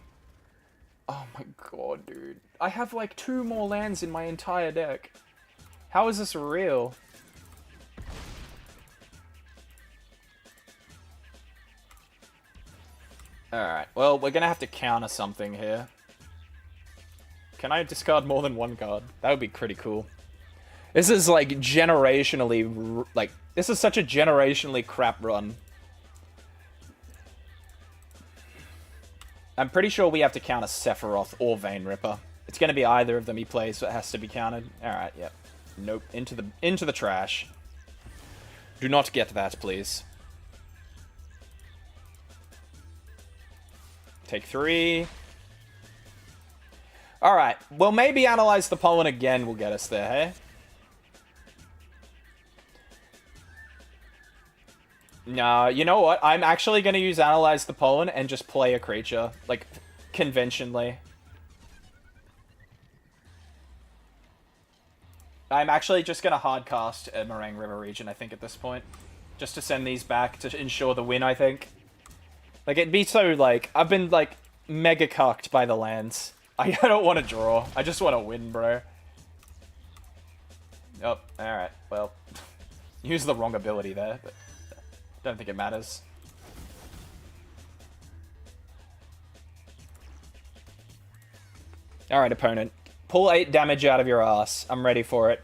oh my god, dude. I have like 2 more lands in my entire deck. How is this real? Alright, well, we're gonna have to counter something here. Can I discard more than 1 card? That would be pretty cool. This is, like, generationally... Like, this is such a generationally crap run. I'm pretty sure we have to counter Sephiroth or Vein Ripper. It's gonna be either of them he plays, so it has to be countered. Alright, yep. Nope, into the trash. Do not get that, please. Take 3. Alright, well maybe Analyze the Pollen again will get us there, hey? Nah, you know what? I'm actually going to use Analyze the Pollen and just play a creature, like, conventionally. I'm actually just going to hardcast a Meringue River region, I think, at this point. Just to send these back to ensure the win, I think. Like, it'd be so, like, I've been, like, mega cucked by the lands. I don't want to draw. I just want to win, bro. Oh, alright. Well, use the wrong ability there, but don't think it matters. Alright, opponent. Pull 8 damage out of your ass. I'm ready for it.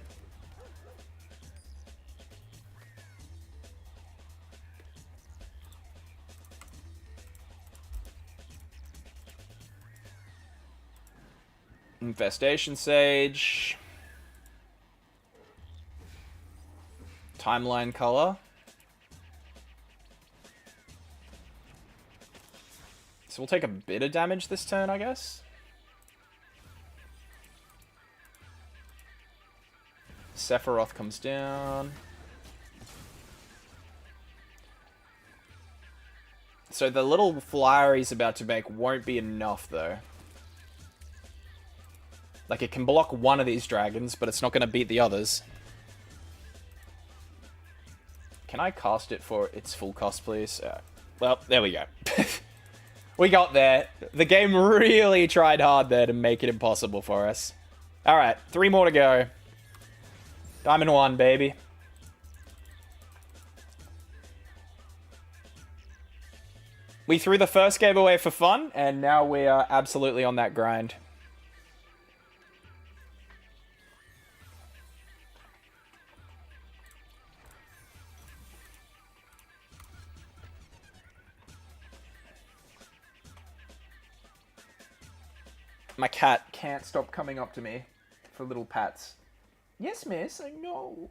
Infestation Sage. Timeline Color. So we'll take a bit of damage this turn, I guess. Sephiroth comes down. So the little flyer he's about to make won't be enough, though. Like, it can block one of these dragons, but it's not going to beat the others. Can I cast it for its full cost, please? Well, there we go. We got there. The game really tried hard there to make it impossible for us. Alright, 3 more to go. Diamond 1, baby. We threw the first game away for fun, and now we are absolutely on that grind. My cat can't stop coming up to me for little pats. Yes, miss, I know.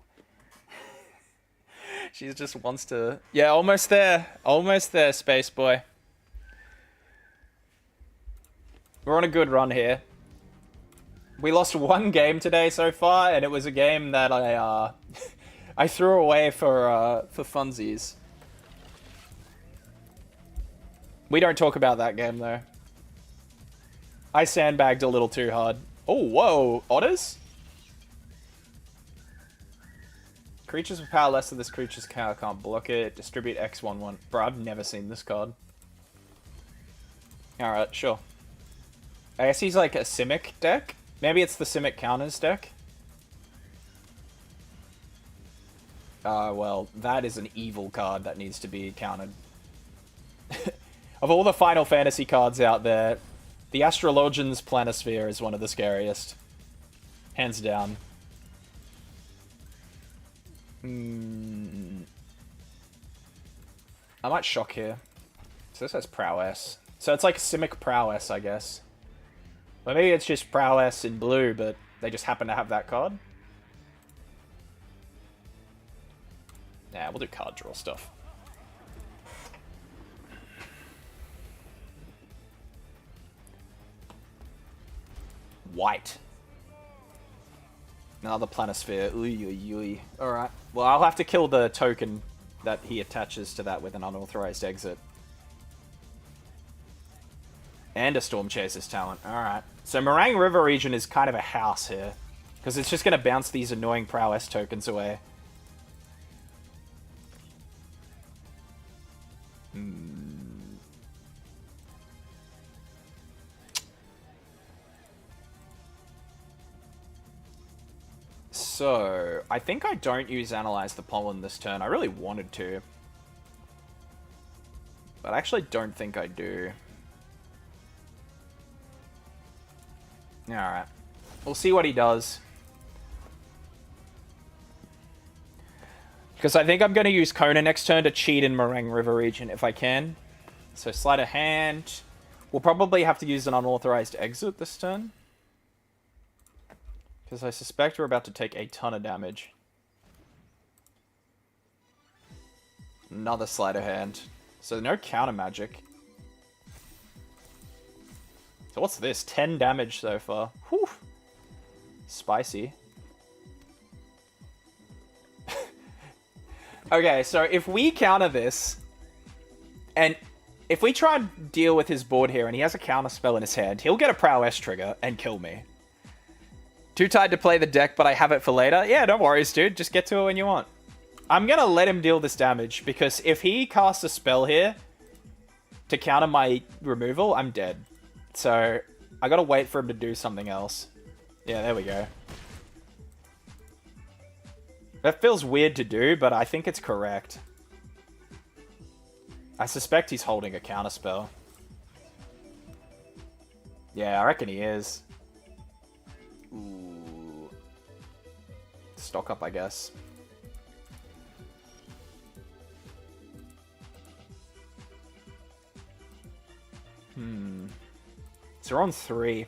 She just wants to... Yeah, almost there. Almost there, Space Boy. We're on a good run here. We lost 1 game today so far, and it was a game that I I threw away for funsies. We don't talk about that game, though. I sandbagged a little too hard. Oh, whoa. Otters? Creatures with power less than this creature's power can't block it. Distribute X11. Bro, I've never seen this card. Alright, sure. I guess he's like a Simic deck? Maybe it's the Simic counters deck? Well, that is an evil card that needs to be countered. Of all the Final Fantasy cards out there, the Astrologian's Planisphere is one of the scariest. Hands down. I might shock here. So this has Prowess. So it's like Simic Prowess, I guess. Well, maybe it's just Prowess in blue, but they just happen to have that card. Nah, we'll do card draw stuff. White. Another Planisphere. Alright. Well, I'll have to kill the token that he attaches to that with an unauthorized exit. And a Storm Chaser's talent. Alright. So Meringue River region is kind of a house here. Because it's just going to bounce these annoying Prowess tokens away. So, I think I don't use Analyze the Pollen this turn. I really wanted to. But I actually don't think I do. Alright. We'll see what he does. Because I think I'm going to use Kona next turn to cheat in Meringue River region if I can. So, sleight of hand. We'll probably have to use an unauthorized exit this turn. Because I suspect we're about to take a ton of damage. Another sleight of hand. So no counter magic. So what's this? 10 damage so far. Whew. Spicy. Okay, so if we counter this, and if we try and deal with his board here and he has a counter spell in his hand, he'll get a prowess trigger and kill me. Too tired to play the deck, but I have it for later. Yeah, no worries, dude. Just get to it when you want. I'm going to let him deal this damage, because if he casts a spell here to counter my removal, I'm dead. So I got to wait for him to do something else. Yeah, there we go. That feels weird to do, but I think it's correct. I suspect he's holding a counterspell. Yeah, I reckon he is. Ooh. Stock up, I guess. So we're on 3.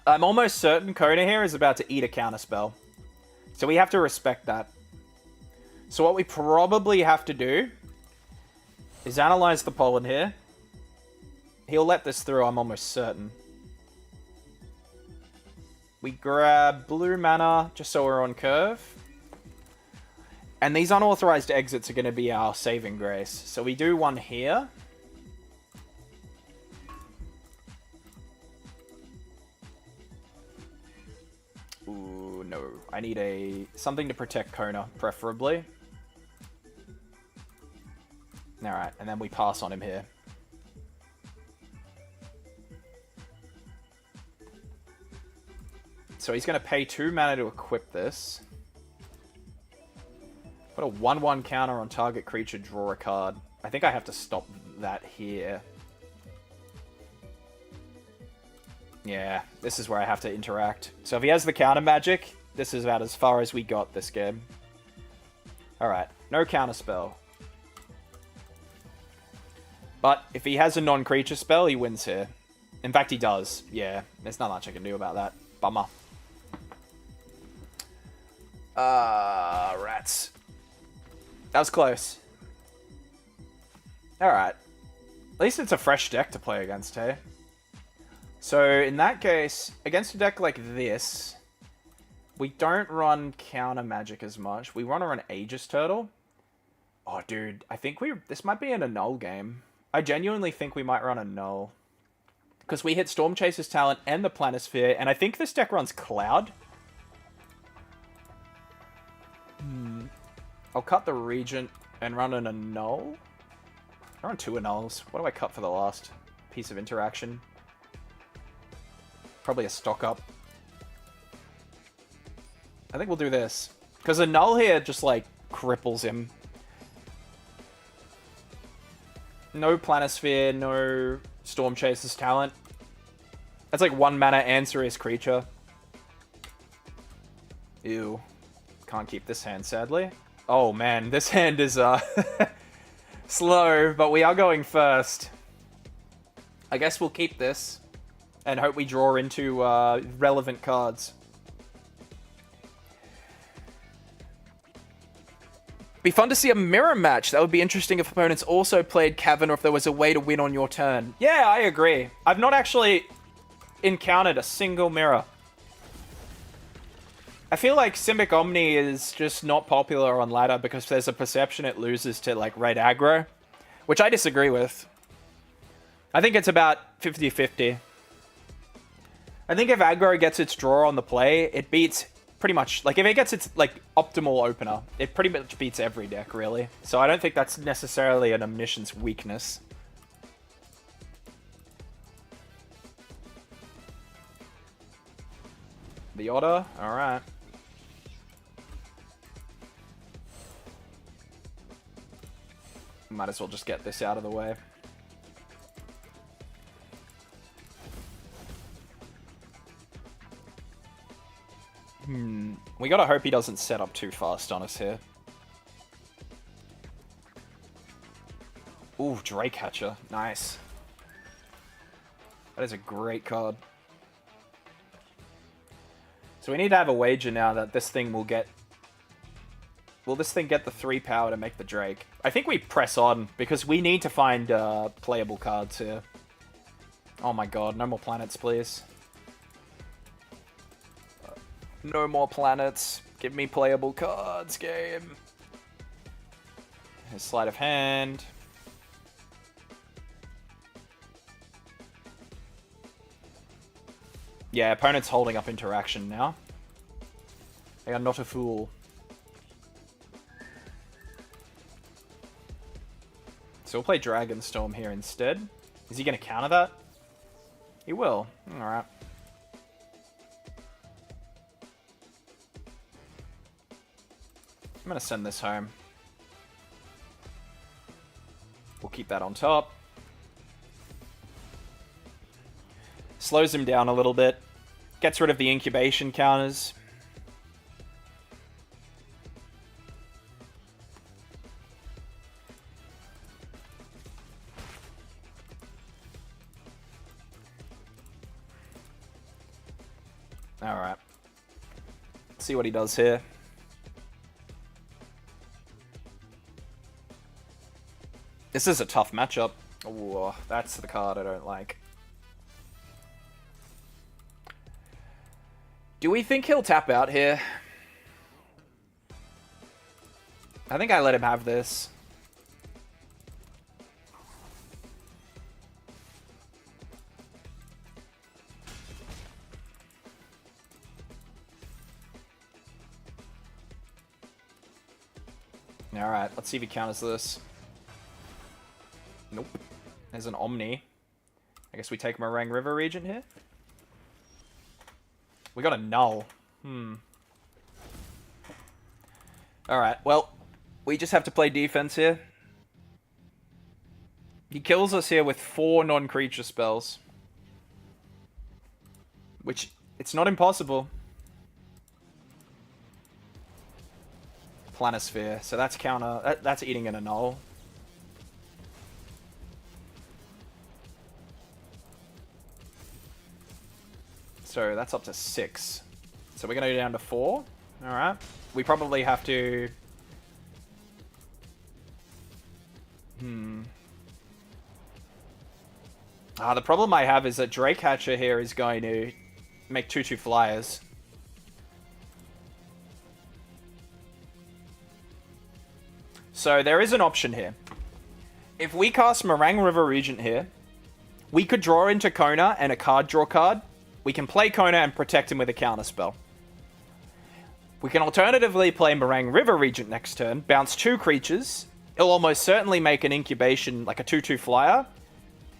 I'm almost certain Kona here is about to eat a counterspell. So we have to respect that. So what we probably have to do is analyze the pollen here. He'll let this through, I'm almost certain. We grab blue mana just so we're on curve. And these unauthorized exits are going to be our saving grace. So we do one here. Ooh, no. I need something to protect Kona, preferably. Alright, and then we pass on him here. So he's going to pay 2 mana to equip this. Put a 1/1 counter on target creature, draw a card. I think I have to stop that here. Yeah, this is where I have to interact. So if he has the counter magic, this is about as far as we got this game. Alright, no counter spell. But if he has a non-creature spell, he wins here. In fact, he does. Yeah, there's not much I can do about that. Bummer. Rats. That was close. Alright. At least it's a fresh deck to play against, hey? So, in that case, against a deck like this, we don't run counter magic as much. We run an Aegis Turtle. Oh, dude, I think this might be an annul game. I genuinely think we might run a null. Because we hit Storm Chaser's Talent and the Planisphere, and I think this deck runs Cloud. I'll cut the Regent and run an annul. I run 2 annuls. What do I cut for the last piece of interaction? Probably a stock up. I think we'll do this. Because a null here just, like, cripples him. No Planisphere, no Storm Chaser's Talent. That's like 1 mana and serious creature. Ew. Can't keep this hand, sadly. Oh man, this hand is slow, but we are going first. I guess we'll keep this and hope we draw into relevant cards. Be fun to see a mirror match. That would be interesting if opponents also played Cavern, or if there was a way to win on your turn. Yeah, I agree. I've not actually encountered a single mirror. I feel like Simic Omni is just not popular on ladder because there's a perception it loses to, like, red aggro, which I disagree with. I think it's about 50-50. I think if aggro gets its draw on the play, it beats pretty much, like, if it gets its, like, optimal opener, it pretty much beats every deck, really. So I don't think that's necessarily an Omniscience weakness. The Otter? Alright. Might as well just get this out of the way. We gotta hope he doesn't set up too fast on us here. Ooh, Drake Hatcher. Nice. That is a great card. So we need to have a wager now that this thing will get... Will this thing get the 3 power to make the Drake? I think we press on, because we need to find playable cards here. Oh my god, no more planets, please. No more planets. Give me playable cards, game. His sleight of hand. Yeah, opponent's holding up interaction now. They are not a fool. So we'll play Dragonstorm here instead. Is he going to counter that? He will. Alright. I'm going to send this home. We'll keep that on top. Slows him down a little bit. Gets rid of the incubation counters. Alright. See what he does here. This is a tough matchup. Ooh, that's the card I don't like. Do we think he'll tap out here? I think I let him have this. Alright, let's see if he counters this. Nope. There's an Omni. I guess we take Meringue River Regent here. We got a null. Alright, well, we just have to play defense here. He kills us here with 4 non-creature spells. Which, it's not impossible. Planisphere, so that's counter, that's eating in a null. So that's up to 6. So we're going to go down to 4. Alright. We probably have to... the problem I have is that Drakecatcher here is going to make 2/2 flyers. So there is an option here. If we cast Meringue River Regent here, we could draw into Kona and a card draw card. We can play Kona and protect him with a counterspell. We can alternatively play Meringue River Regent next turn, bounce 2 creatures. He'll almost certainly make an incubation, like a 2/2 flyer.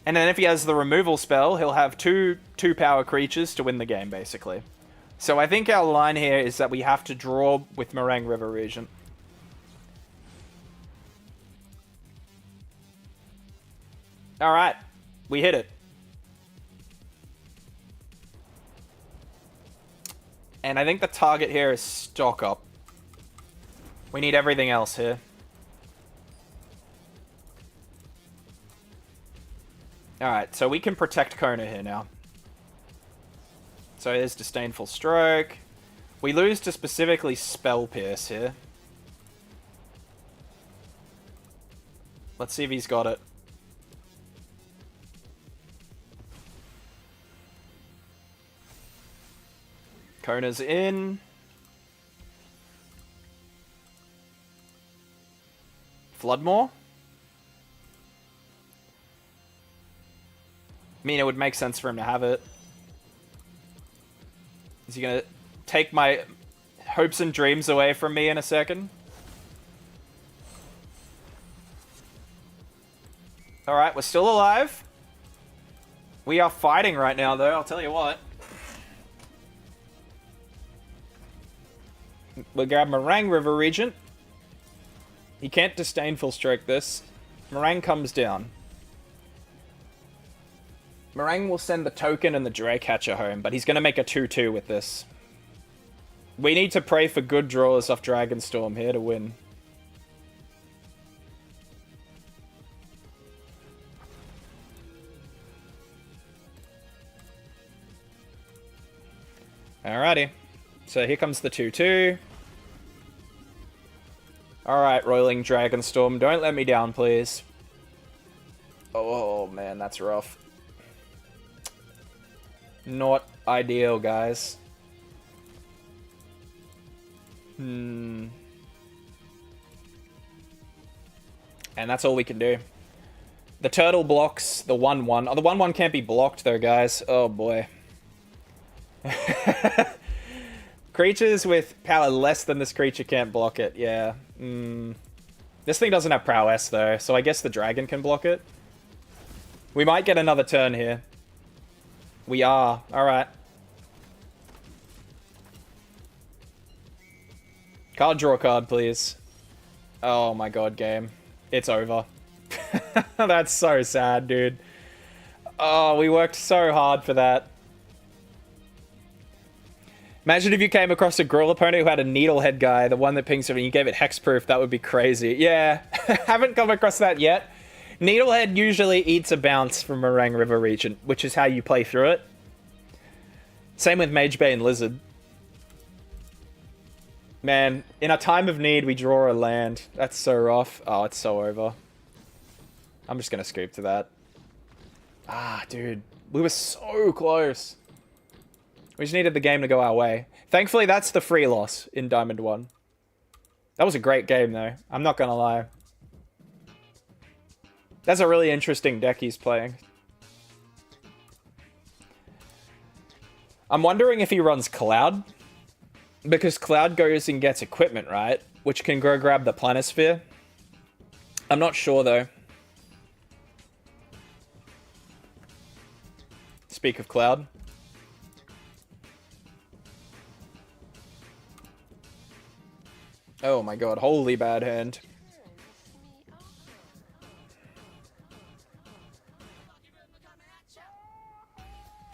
And then if he has the removal spell, he'll have 2 2-power creatures to win the game, basically. So I think our line here is that we have to draw with Meringue River Regent. Alright, we hit it. And I think the target here is stock up. We need everything else here. Alright, so we can protect Kona here now. So there's Disdainful Stroke. We lose to specifically Spell Pierce here. Let's see if he's got it. Kona's in. Floodmore? I mean, it would make sense for him to have it. Is he gonna take my hopes and dreams away from me in a second? Alright, we're still alive. We are fighting right now, though, I'll tell you what. We'll grab Meringue River Regent. He can't Disdainful Stroke this. Meringue comes down. Meringue will send the token and the Drakecatcher home, but he's going to make a 2/2 with this. We need to pray for good draws off Dragonstorm here to win. Alrighty. So here comes the 2/2. Alright, Roiling Dragonstorm, don't let me down, please. Oh, man, that's rough. Not ideal, guys. And that's all we can do. The turtle blocks the 1/1. Oh, the 1/1 can't be blocked though, guys. Oh boy. Creatures with power less than this creature can't block it. Yeah. This thing doesn't have prowess though, so I guess the dragon can block it. We might get another turn here. We are. Alright. Card draw card, please. Oh my god, game. It's over. That's so sad, dude. Oh, we worked so hard for that. Imagine if you came across a Gruul opponent who had a Needlehead guy, the one that pings him, and you gave it hexproof. That would be crazy. Yeah, haven't come across that yet. Needlehead usually eats a bounce from Meringue River Regent, which is how you play through it. Same with Magebane Lizard. Man, in a time of need, we draw a land. That's so rough. Oh, it's so over. I'm just gonna scoop to that. Ah, dude. We were so close. We just needed the game to go our way. Thankfully, that's the free loss in Diamond 1. That was a great game, though. I'm not gonna lie. That's a really interesting deck he's playing. I'm wondering if he runs Cloud. Because Cloud goes and gets equipment, right? Which can go grab the Planisphere. I'm not sure, though. Speak of Cloud. Oh my god, holy bad hand.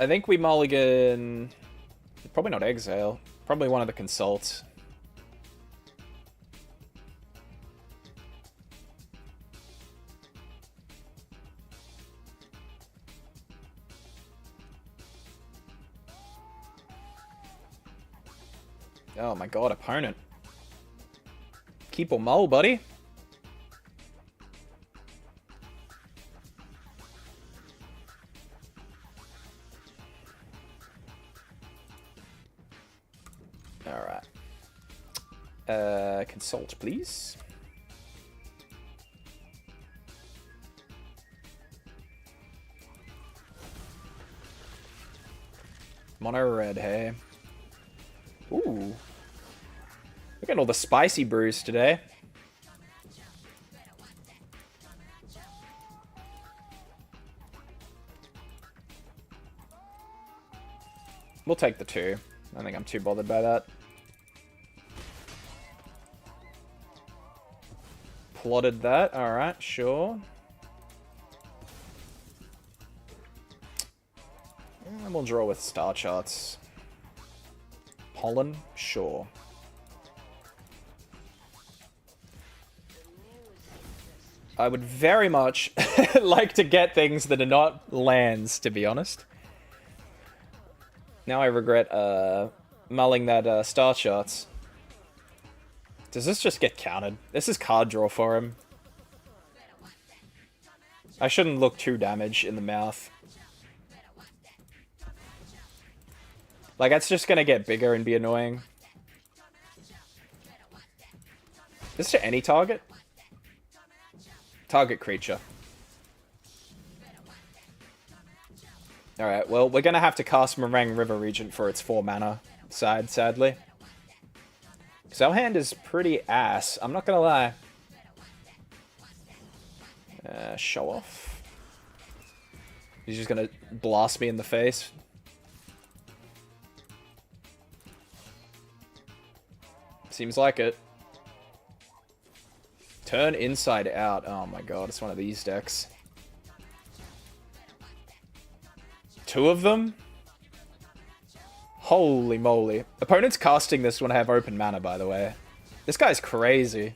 I think we mulligan... Probably not Exile. Probably one of the Consults. Oh my god, opponent. Keep or mull, buddy. Alright. Consult, please. Mono red, hey. Ooh. Look at all the spicy brews today. We'll take the 2. I don't think I'm too bothered by that. Plotted that. Alright, sure. And we'll draw with star charts. Pollen? Sure. I would very much like to get things that are not lands, to be honest. Now I regret mulling that star charts. Does this just get counted? This is card draw for him. I shouldn't look 2 damage in the mouth. Like, that's just gonna get bigger and be annoying. This to any target? Target creature. Alright, well, we're gonna have to cast Meringue River Regent for its 4 mana side, sadly. Because our hand is pretty ass, I'm not gonna lie. Show off. He's just gonna blast me in the face. Seems like it. Turn inside out. Oh my god, it's one of these decks. 2 of them? Holy moly. Opponent's casting this when I have open mana, by the way. This guy's crazy.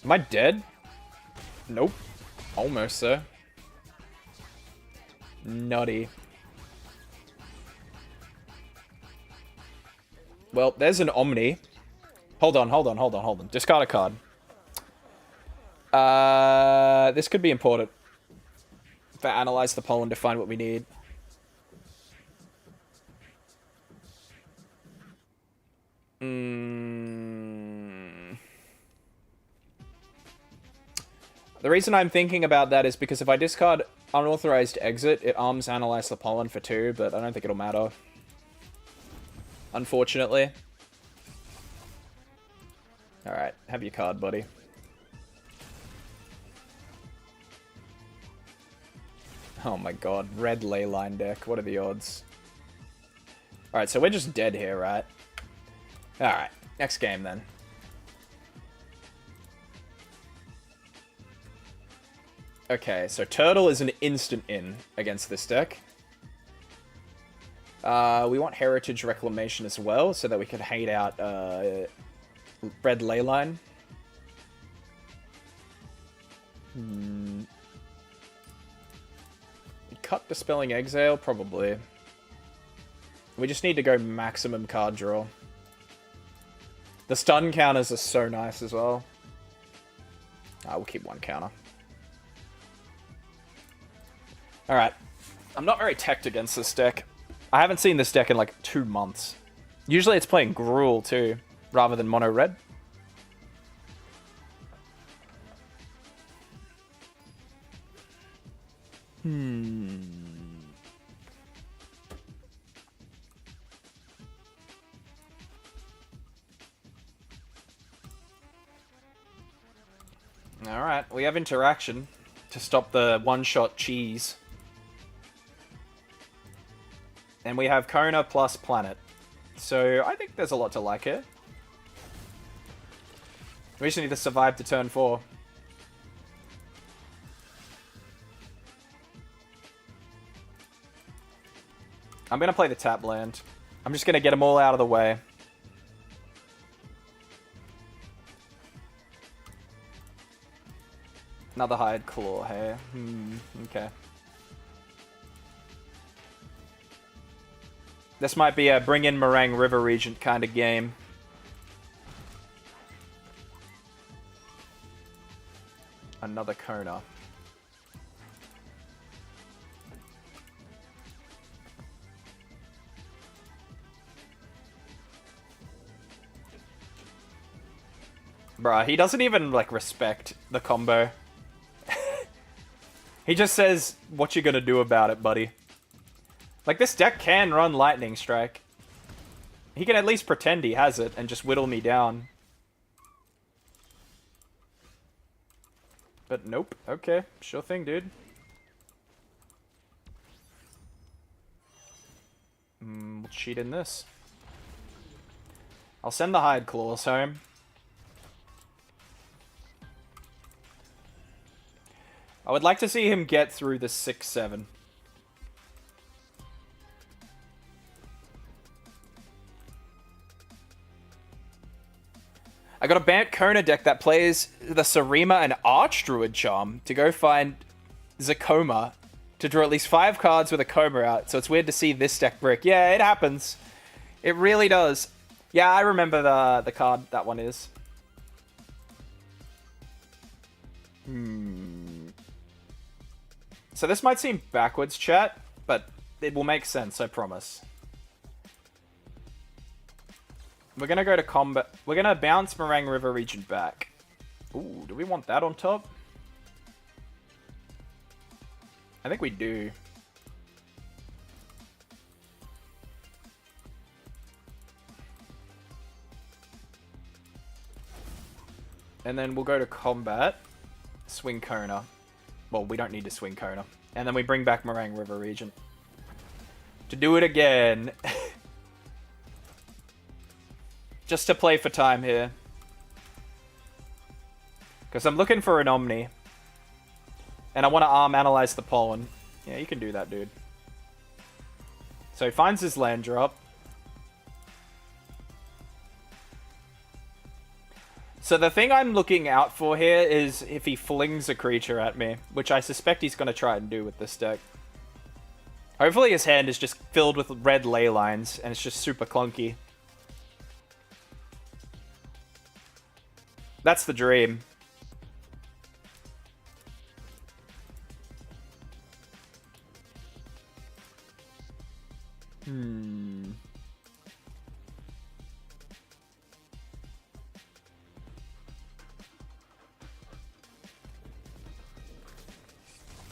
Am I dead? Nope. Almost, though. Nutty. Well, there's an Omni. Hold on. Discard a card. This could be important. If I analyze the pollen to find what we need. The reason I'm thinking about that is because if I discard Unauthorized Exit, it arms Analyze the Pollen for 2, but I don't think it'll matter. Unfortunately. Alright, have your card, buddy. Oh my god, red Leyline deck. What are the odds? Alright, so we're just dead here, right? Alright, next game then. Okay, so Turtle is an instant in against this deck. We want Heritage Reclamation as well, so that we can hate out red Leyline. Cut Dispelling Exile? Probably. We just need to go maximum card draw. The stun counters are so nice as well. We'll keep one counter. Alright. I'm not very teched against this deck. I haven't seen this deck in like 2 months. Usually it's playing Gruul too, rather than mono red. Alright, we have interaction to stop the one-shot cheese. And we have Kona plus Planet. So I think there's a lot to like here. We just need to survive to turn 4. I'm going to play the tap land. I'm just going to get them all out of the way. Another Hide Claw, hey? Okay. This might be a bring in Meringue River Regent kind of game. Another Kona. Bruh, he doesn't even, like, respect the combo. He just says, what you gonna do about it, buddy? Like, this deck can run Lightning Strike. He can at least pretend he has it and just whittle me down. But nope. Okay, sure thing, dude. We'll cheat in this. I'll send the Hide Claws home. I would like to see him get through the 6-7. I got a Bant Kona deck that plays the Sarima and Archdruid Charm to go find Zakoma to draw at least 5 cards with a Koma out. So it's weird to see this deck brick. Yeah, it happens. It really does. Yeah, I remember the card that one is. So this might seem backwards, chat, but it will make sense, I promise. We're gonna go to combat. We're gonna bounce Meringue River Regent back. Ooh, do we want that on top? I think we do. And then we'll go to combat. Swing Kona. Well, we don't need to swing Kona. And then we bring back Meringue River Regent. To do it again. Just to play for time here. Because I'm looking for an Omni. And I want to Analyze the Pollen. Yeah, you can do that, dude. So he finds his land drop. So the thing I'm looking out for here is if he flings a creature at me, which I suspect he's going to try and do with this deck. Hopefully his hand is just filled with red ley lines, and it's just super clunky. That's the dream.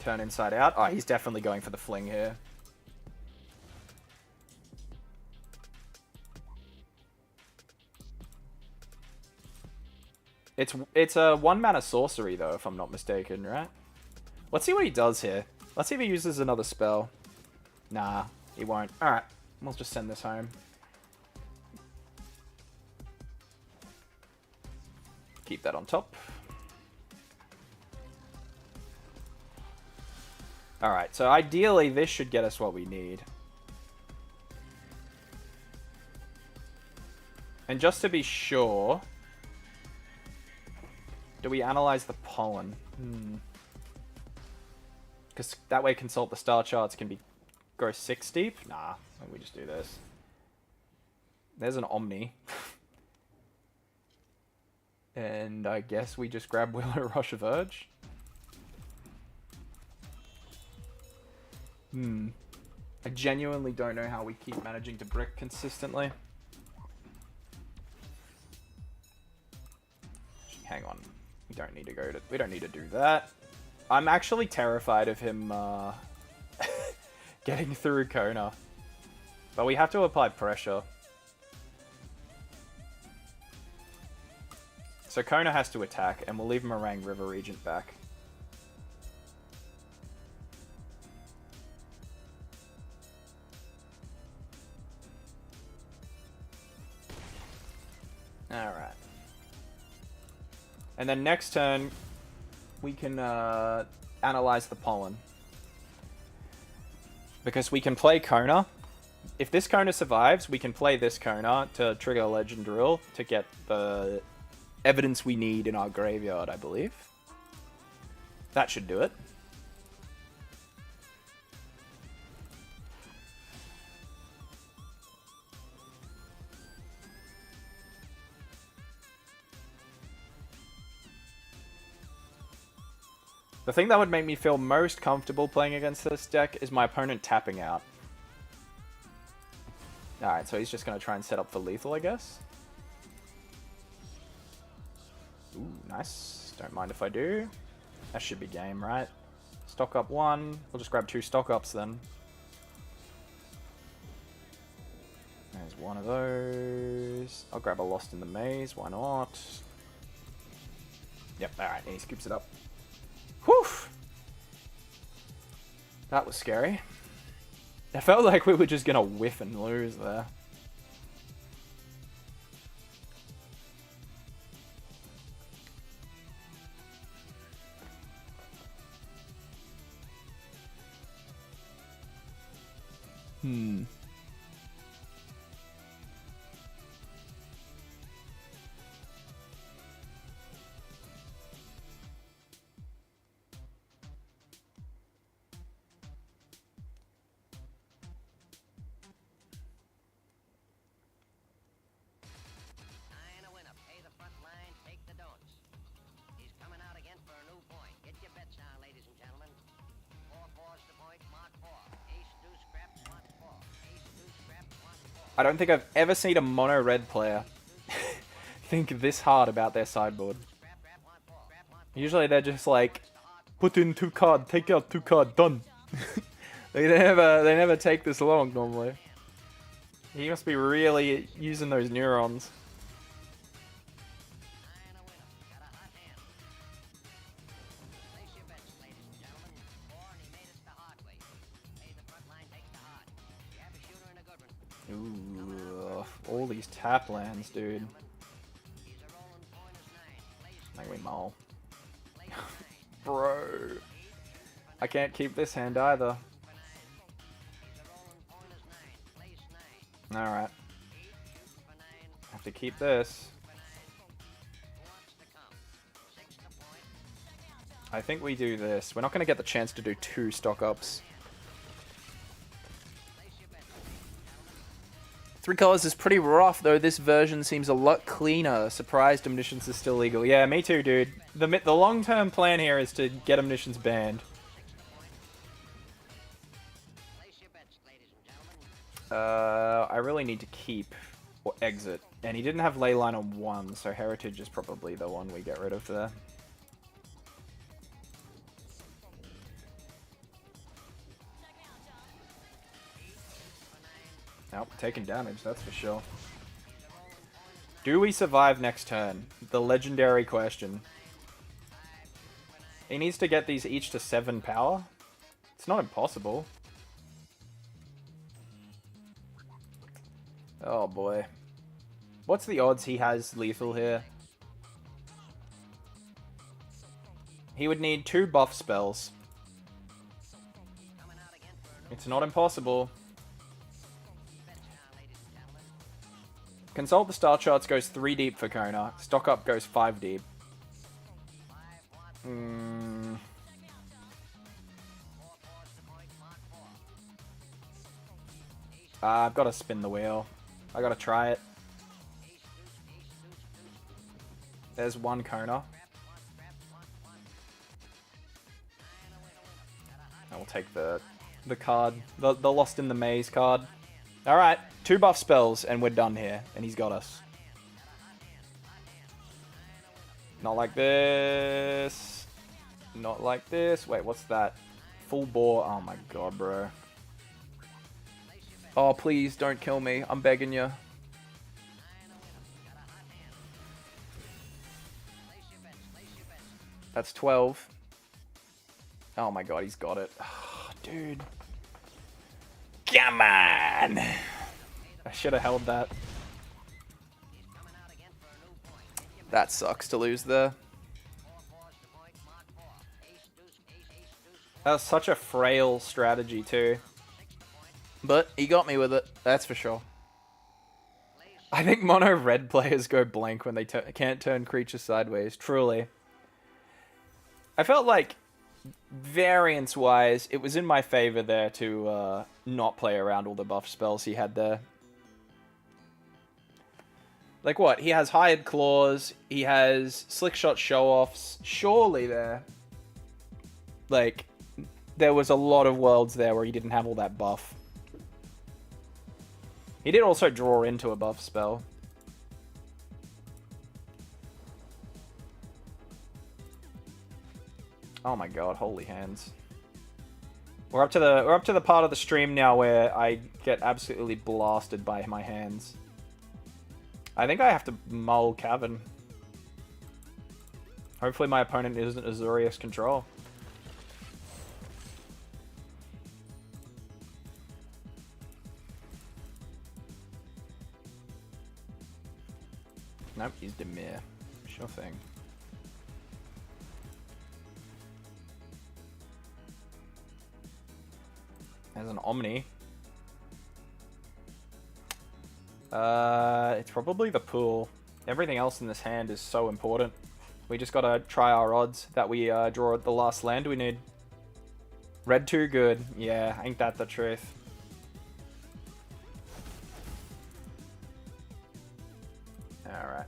Turn inside out. Oh, he's definitely going for the fling here. It's a 1-mana sorcery, though, if I'm not mistaken, right? Let's see what he does here. Let's see if he uses another spell. Nah, he won't. Alright, we'll just send this home. Keep that on top. Alright, so ideally this should get us what we need. And just to be sure... Do we analyze the pollen? Because that way consult the star charts can go 6 deep? Nah, we just do this. There's an Omni. And I guess we just grab Willow Rush of Urge. I genuinely don't know how we keep managing to brick consistently. Hang on. We don't need to go to... We don't need to do that. I'm actually terrified of him getting through Kona. But we have to apply pressure. So Kona has to attack, and we'll leave Meringue River Regent back. Alright. And then next turn, we can analyze the pollen. Because we can play Kona. If this Kona survives, we can play this Kona to trigger Legend Drill to get the evidence we need in our graveyard, I believe. That should do it. The thing that would make me feel most comfortable playing against this deck is my opponent tapping out. Alright, so he's just going to try and set up for lethal, I guess. Ooh, nice. Don't mind if I do. That should be game, right? Stock up 1. We'll just grab 2 stock ups then. There's one of those. I'll grab a Lost in the Maze. Why not? Yep, alright, and he scoops it up. Whew! That was scary. I felt like we were just gonna whiff and lose there. I don't think I've ever seen a mono red player think this hard about their sideboard. Usually they're just like, put in 2 card, take out 2 card, done. They never take this long normally. He must be really using those neurons. Ooh, all these tap lands, dude. Make me mull. Bro. I can't keep this hand either. Alright. Have to keep this. I think we do this. We're not going to get the chance to do 2 stock ups. 3 colors is pretty rough, though. This version seems a lot cleaner. Surprised Omniscience is still legal. Yeah, me too, dude. The long-term plan here is to get Omniscience banned. I really need to keep or exit. And he didn't have Leyline on 1, so Heritage is probably the one we get rid of there. taking damage, that's for sure. Do we survive next turn? The legendary question. He needs to get these each to 7 power. It's not impossible. Oh boy. What's the odds he has lethal here? He would need 2 buff spells. It's not impossible. Consult the star charts goes 3 deep for Kona. Stock up goes 5 deep. I've got to spin the wheel. I got to try it. There's 1 Kona. I will take the card. The Lost in the Maze card. Alright, 2 buff spells and we're done here. And he's got us. Not like this. Not like this. Wait, what's that? Full bore. Oh my god, bro. Oh, please don't kill me. I'm begging you. That's 12. Oh my god, he's got it. Oh, dude. Come on! I should have held that. That sucks to lose there. That was such a frail strategy too. But he got me with it, that's for sure. I think mono red players go blank when they can't turn creatures sideways, truly. I felt like, variance-wise, it was in my favor there to not play around all the buff spells he had there. Like what? He has Hired Claws, he has Slick Shot Show-Offs, surely there. Like, there was a lot of worlds there where he didn't have all that buff. He did also draw into a buff spell. Oh my god, holy hands. We're up to the part of the stream now where I get absolutely blasted by my hands. I think I have to mull Cavern. Hopefully my opponent isn't Azorius Control. Nope, he's Dimir. Sure thing. There's an Omni. It's probably the pool. Everything else in this hand is so important. We just gotta try our odds that we draw the last land we need. Red 2 good. Yeah, ain't that the truth. Alright.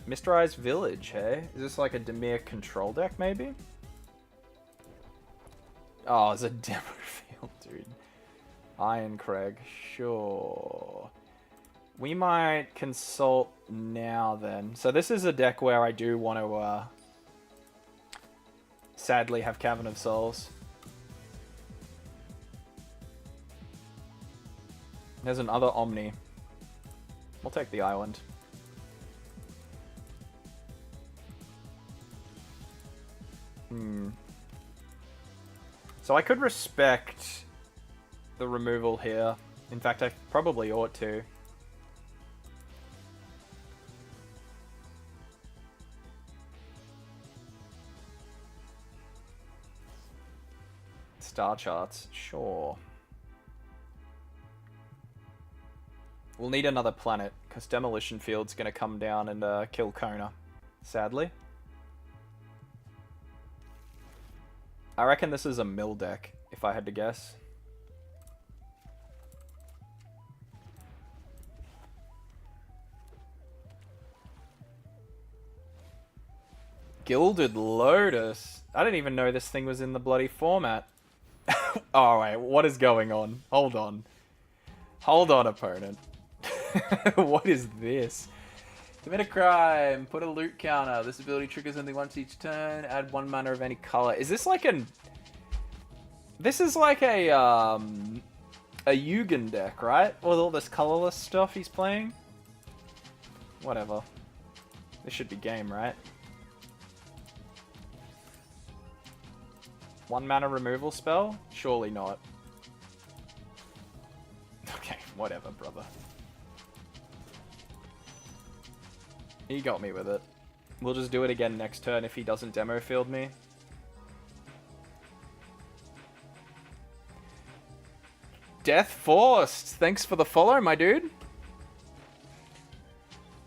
Mysterized Village, hey? Is this like a Dimir control deck, maybe? Oh, it's a demo field, dude. Iron Craig, sure. We might consult now, then. So this is a deck where I do want to, sadly have Cavern of Souls. There's another Omni. We'll take the island. So I could respect the removal here. In fact, I probably ought to. Star charts, sure. We'll need another planet, because Demolition Field's going to come down and kill Kona, sadly. I reckon this is a mill deck, if I had to guess. Gilded Lotus? I didn't even know this thing was in the bloody format. Oh, wait, what is going on? Hold on. Hold on, opponent. What is this? Commit a crime. Put a loot counter. This ability triggers only once each turn. Add 1 mana of any color. Is this like an... This is like a, a Yugen deck, right? With all this colorless stuff he's playing. Whatever. This should be game, right? 1 mana removal spell? Surely not. Okay, whatever, brother. He got me with it. We'll just do it again next turn if he doesn't demo field me. Death Forced! Thanks for the follow, my dude.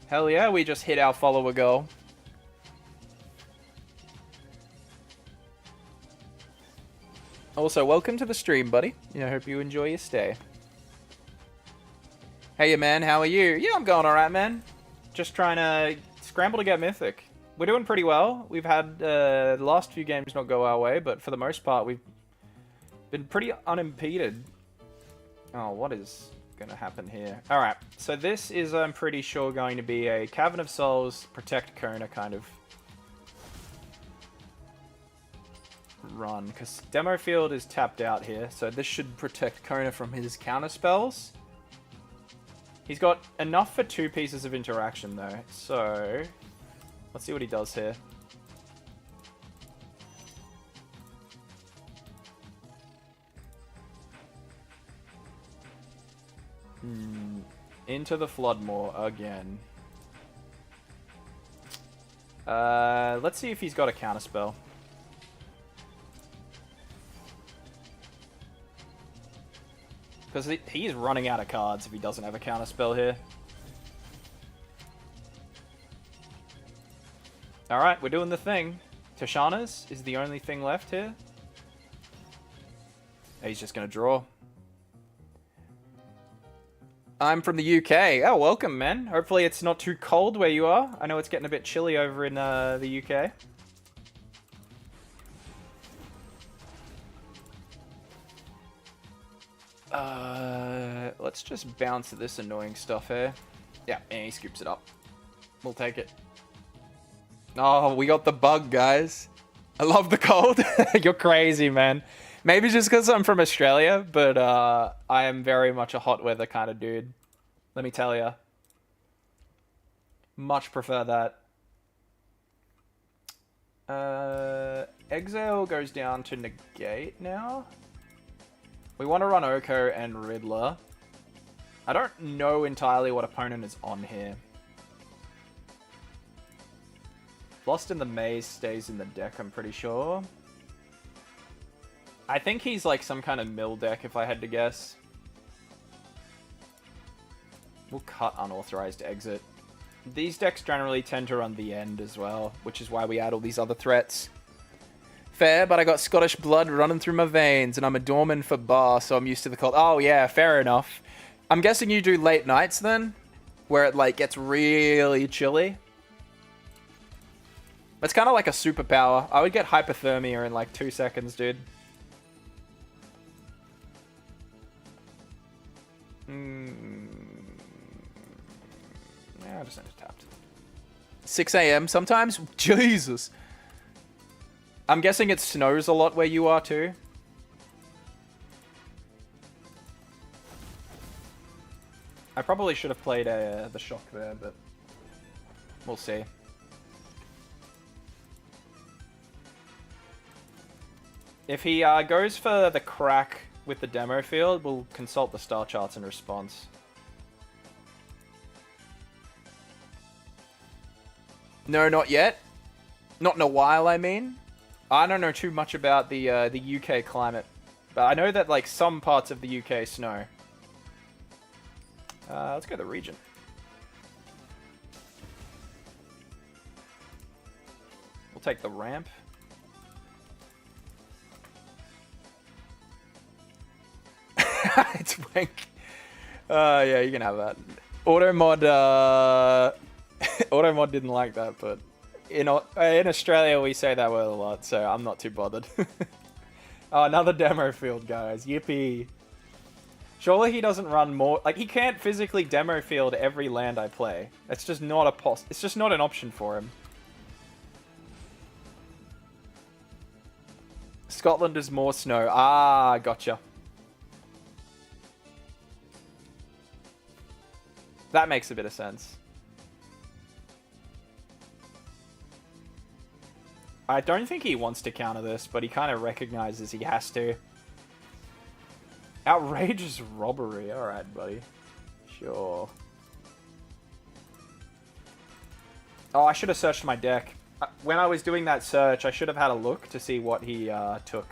Hell yeah, we just hit our follower goal. Also, welcome to the stream, buddy. I hope you enjoy your stay. Hey, man, how are you? Yeah, I'm going alright, man. Just trying to scramble to get Mythic. We're doing pretty well. We've had the last few games not go our way, but for the most part, we've been pretty unimpeded. Oh, what is going to happen here? Alright, so this is, I'm pretty sure, going to be a Cavern of Souls, Protect Kona kind of run, because Demo Field is tapped out here, so this should protect Kona from his counter spells. He's got enough for 2 pieces of interaction, though, so let's see what he does here. Into the Floodmoor again. Let's see if he's got a counterspell. Because he's running out of cards if he doesn't have a counterspell here. Alright, we're doing the thing. Tashana's is the only thing left here. He's just going to draw. I'm from the UK. Oh, welcome, man. Hopefully it's not too cold where you are. I know it's getting a bit chilly over in the UK. Let's just bounce this annoying stuff here. Yeah, and he scoops it up. We'll take it. Oh, we got the bug, guys. I love the cold. You're crazy, man. Maybe just because I'm from Australia, but I am very much a hot weather kind of dude. Let me tell ya. Much prefer that. Exile goes down to negate now. We want to run Oko and Riddler. I don't know entirely what opponent is on here. Lost in the Maze stays in the deck, I'm pretty sure. I think he's like some kind of mill deck, if I had to guess. We'll cut Unauthorized Exit. These decks generally tend to run the end as well, which is why we add all these other threats. Fair, but I got Scottish blood running through my veins, and I'm a doorman for bar, so I'm used to the cold. Oh yeah, fair enough. I'm guessing you do late nights then? Where it like gets really chilly? It's kind of like a superpower. I would get hypothermia in like 2 seconds, dude. Yeah, I just need to tap. 6 a.m. sometimes? Jesus. I'm guessing it snows a lot where you are too. I probably should have played the shock there, but we'll see. If he goes for the crack with the demo field, we'll consult the star charts in response. No, not yet. Not in a while, I mean. I don't know too much about the UK climate, but I know that like some parts of the UK snow. Let's go to the region. We'll take the ramp. It's wank. Yeah, you can have that. Automod, Automod didn't like that, but in Australia we say that word a lot, so I'm not too bothered. Oh, another demo field, guys. Yippee. Surely he doesn't run more... Like, he can't physically demo field every land I play. It's just not it's just not an option for him. Scotland is more snow. Ah, gotcha. That makes a bit of sense. I don't think he wants to counter this, but he kind of recognizes he has to. Outrageous robbery. Alright, buddy. Sure. Oh, I should have searched my deck. When I was doing that search, I should have had a look to see what he took.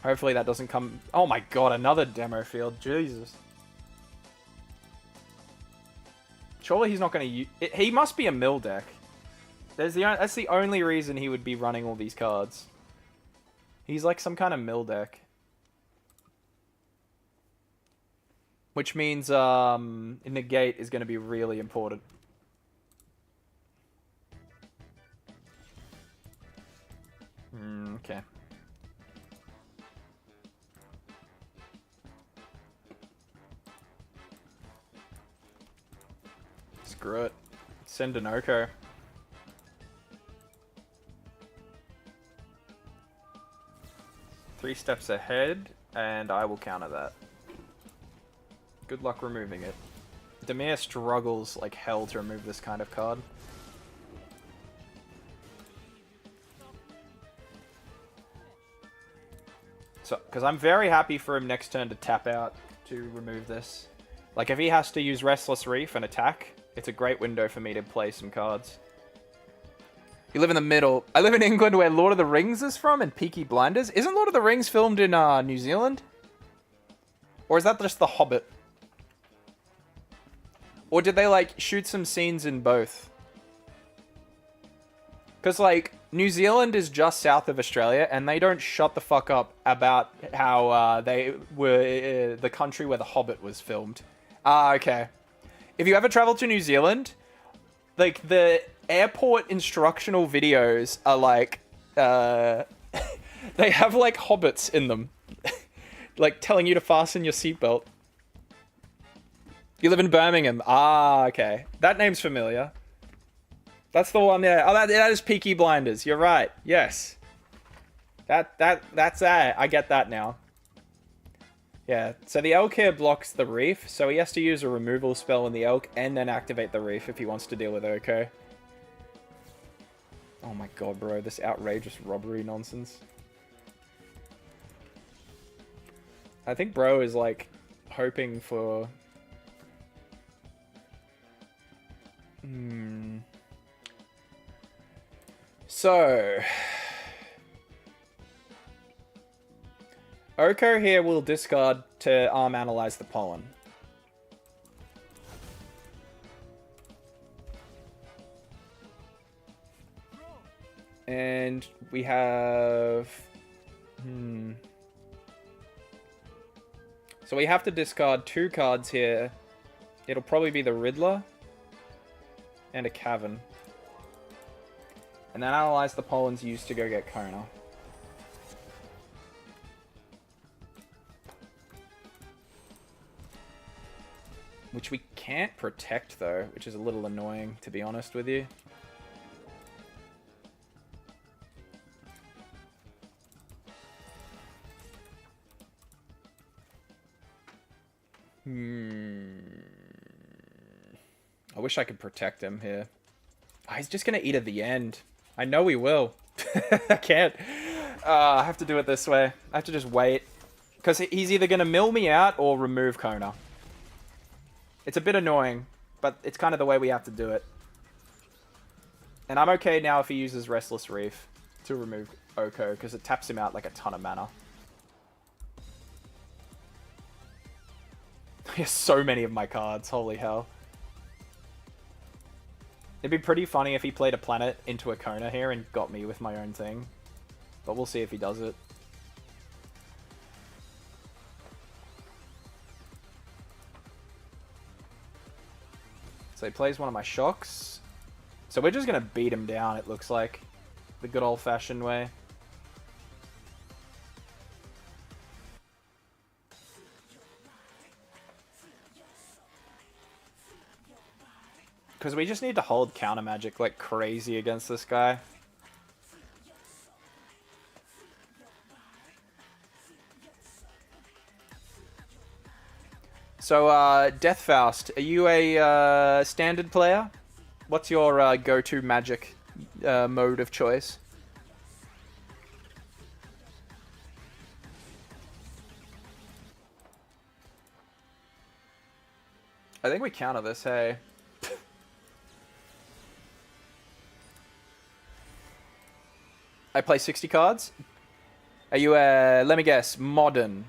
Hopefully that doesn't come... Oh my god, another demo field. Jesus. Surely he's not going to use... He must be a mill deck. That's the only reason he would be running all these cards. He's like some kind of mill deck. Which means negate is going to be really important. Okay. Screw it. Send an Oko. Three steps ahead, and I will counter that. Good luck removing it. Demir struggles like hell to remove this kind of card. So, because I'm very happy for him next turn to tap out to remove this. Like, if he has to use Restless Reef and attack, it's a great window for me to play some cards. You live in the middle. I live in England where Lord of the Rings is from and Peaky Blinders. Isn't Lord of the Rings filmed in New Zealand? Or is that just The Hobbit? Or did they, like, shoot some scenes in both? Because, like, New Zealand is just south of Australia, and they don't shut the fuck up about how they were the country where The Hobbit was filmed. Ah, okay. If you ever travel to New Zealand, like, the airport instructional videos are, like, they have, like, hobbits in them. Like, telling you to fasten your seatbelt. You live in Birmingham. Ah, okay. That name's familiar. That's the one, yeah. Oh, that is Peaky Blinders. You're right. Yes. That's that. I get that now. Yeah, so the Elk here blocks the Reef, so he has to use a removal spell in the Elk and then activate the Reef if he wants to deal with Oko. Oh my god, bro. This outrageous robbery nonsense. I think bro is, like, hoping for... So... Oko here will discard to arm analyze the pollen. And we have... So we have to discard 2 cards here. It'll probably be the Riddler and a Cavern. And then analyze the pollens used to go get Kona. Which we can't protect, though, which is a little annoying, to be honest with you. I wish I could protect him here. Oh, he's just going to eat at the end. I know he will. I can't. I have to do it this way. I have to just wait. Because he's either going to mill me out or remove Kona. It's a bit annoying, but it's kind of the way we have to do it. And I'm okay now if he uses Restless Reef to remove Oko, because it taps him out like a ton of mana. He has so many of my cards, holy hell. It'd be pretty funny if he played a planet into a Kona here and got me with my own thing. But we'll see if he does it. So he plays one of my shocks. So we're just going to beat him down, it looks like. The good old-fashioned way. Because we just need to hold counter magic like crazy against this guy. So, Deathfaust, are you a standard player? What's your go-to magic mode of choice? I think we counter this, hey. I play 60 cards. Are you let me guess, modern?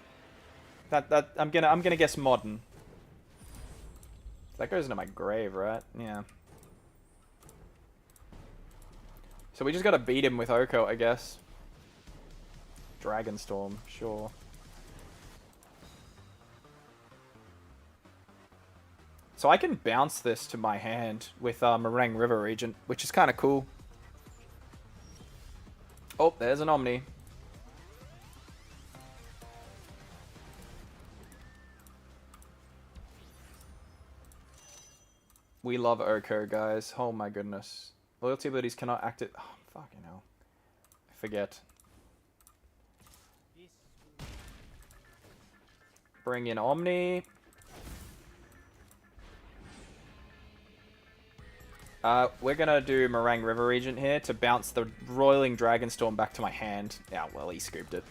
I'm gonna guess modern. That goes into my grave, right? Yeah. So we just gotta beat him with Oko, I guess. Dragonstorm, sure. So I can bounce this to my hand with Meringue River Regent, which is kind of cool. Oh, there's an Omni. We love Oko, guys. Oh my goodness. Loyalty abilities cannot activate. Oh, fucking hell. I forget. Bring in Omni. We're gonna do Meringue River Regent here to bounce the Roiling Dragonstorm back to my hand. Yeah, well, he scooped it.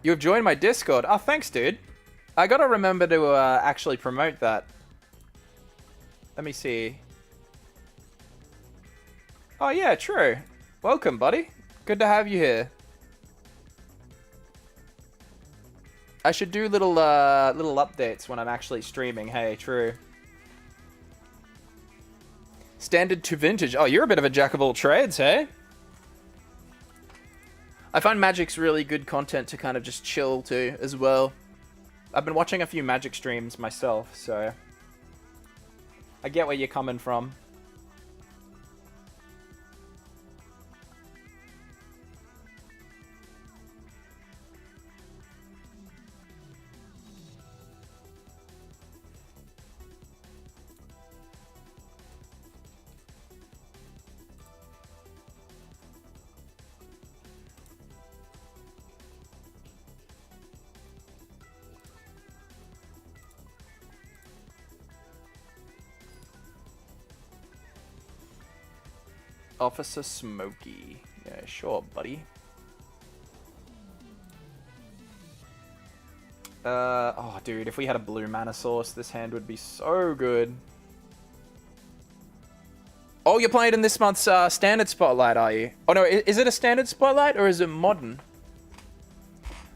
You have joined my Discord. Oh, thanks, dude. I gotta remember to actually promote that. Let me see. Oh, yeah, true. Welcome, buddy. Good to have you here. I should do little updates when I'm actually streaming. Hey, true. Standard to vintage. Oh, you're a bit of a jack of all trades, hey? I find Magic's really good content to kind of just chill to as well. I've been watching a few Magic streams myself, so I get where you're coming from. Officer Smokey. Yeah, sure, buddy. Oh, dude, if we had a blue mana source, this hand would be so good. Oh, you're playing in this month's Standard Spotlight, are you? Oh, no, is it a Standard Spotlight or is it Modern?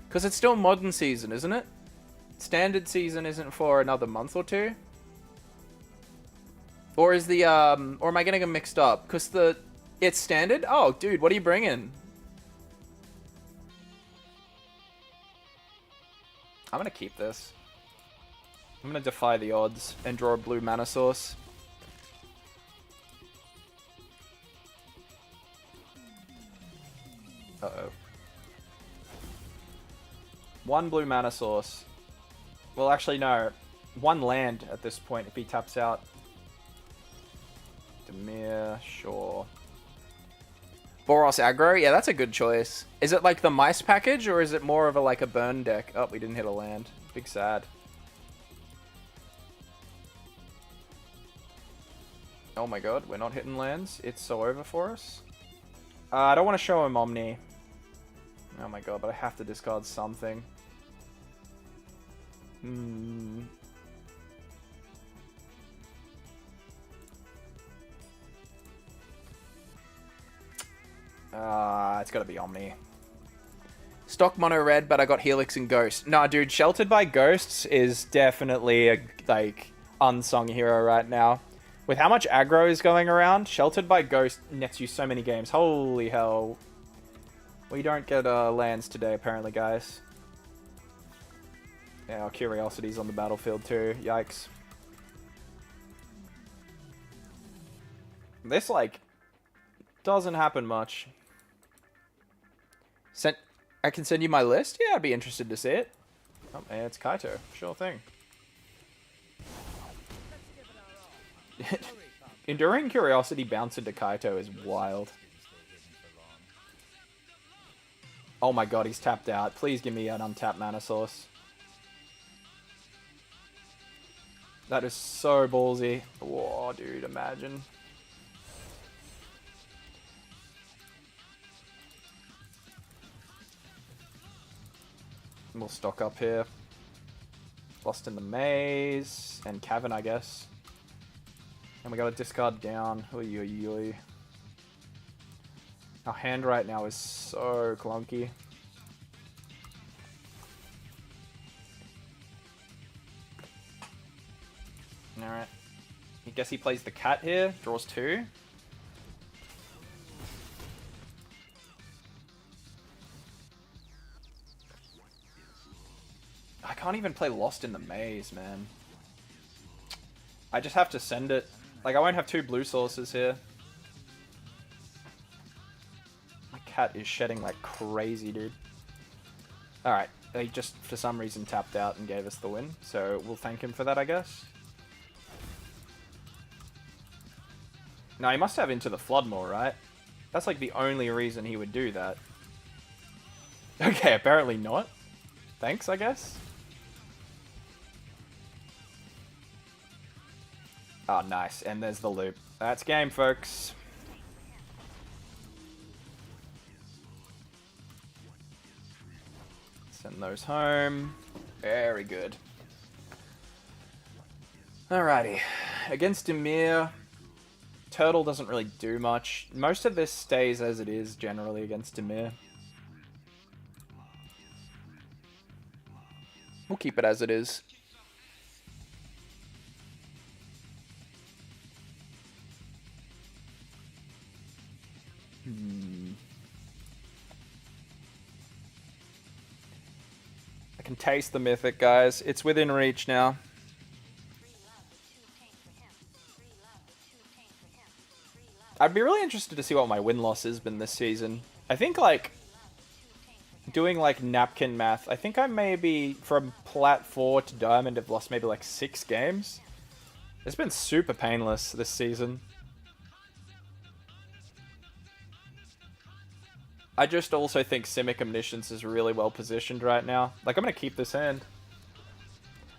Because it's still Modern season, isn't it? Standard season isn't for another month or two? Or is the, or am I getting them mixed up? Because it's Standard? Oh, dude, what are you bringing? I'm gonna keep this. I'm gonna defy the odds and draw a blue mana source. Uh-oh. One blue mana source. Well, actually, no. One land at this point if he taps out. Demir, sure. Boros aggro? Yeah, that's a good choice. Is it like the mice package, or is it more of a burn deck? Oh, we didn't hit a land. Big sad. Oh my god, we're not hitting lands. It's so over for us. I don't want to show him Omni. Oh my god, but I have to discard something. It's gotta be Omni. Stock mono red, but I got Helix and Ghost. Nah, dude, Sheltered by Ghosts is definitely a, unsung hero right now. With how much aggro is going around, Sheltered by Ghost nets you so many games. Holy hell. We don't get lands today, apparently, guys. Yeah, our Curiosity's on the battlefield too. Yikes. This, doesn't happen much. I can send you my list? Yeah, I'd be interested to see it. Oh, and it's Kaito. Sure thing. Enduring Curiosity bounce into Kaito is wild. Oh my god, he's tapped out. Please give me an untapped mana source. That is so ballsy. Whoa, dude, imagine. We'll stock up here. Lost in the Maze. And Cavern, I guess. And we got a discard down. Oy, oy, oy. Our hand right now is so clunky. Alright. I guess he plays the cat here. Draws 2. I can't even play Lost in the Maze, man. I just have to send it. Like, I won't have 2 blue sources here. My cat is shedding like crazy, dude. Alright. He just, for some reason, tapped out and gave us the win. So, we'll thank him for that, I guess. No, he must have Into the Floodmaw, right? That's like the only reason he would do that. Okay, apparently not. Thanks, I guess. Oh, nice. And there's the loop. That's game, folks. Send those home. Very good. Alrighty. Against Emir, Turtle doesn't really do much. Most of this stays as it is, generally, against Emir. We'll keep it as it is. I can taste the Mythic, guys. It's within reach now. I'd be really interested to see what my win-loss has been this season. I think, like, doing, like, napkin math, I think I maybe, from Plat 4 to Diamond, have lost maybe, like, 6 games. It's been super painless this season. I just also think Simic Omniscience is really well positioned right now. Like, I'm going to keep this hand.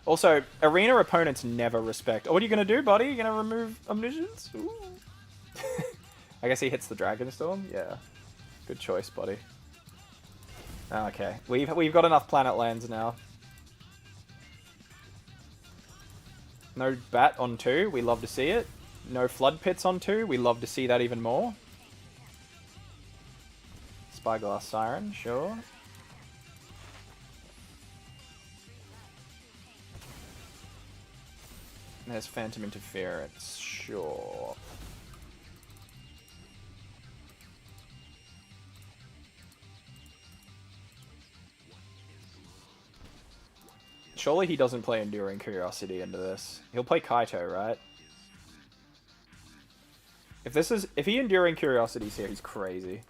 Also, arena opponents never respect. Oh, what are you going to do, buddy? You going to remove Omniscience? Ooh. I guess he hits the Dragonstorm? Yeah. Good choice, buddy. Okay. We've got enough planet lands now. No Bat on 2. We love to see it. No Flood Pits on 2. We love to see that even more. Spyglass Siren, sure. There's Phantom Interference, sure. Surely he doesn't play Enduring Curiosity into this. He'll play Kaito, right? If he Enduring Curiosity's here, he's crazy.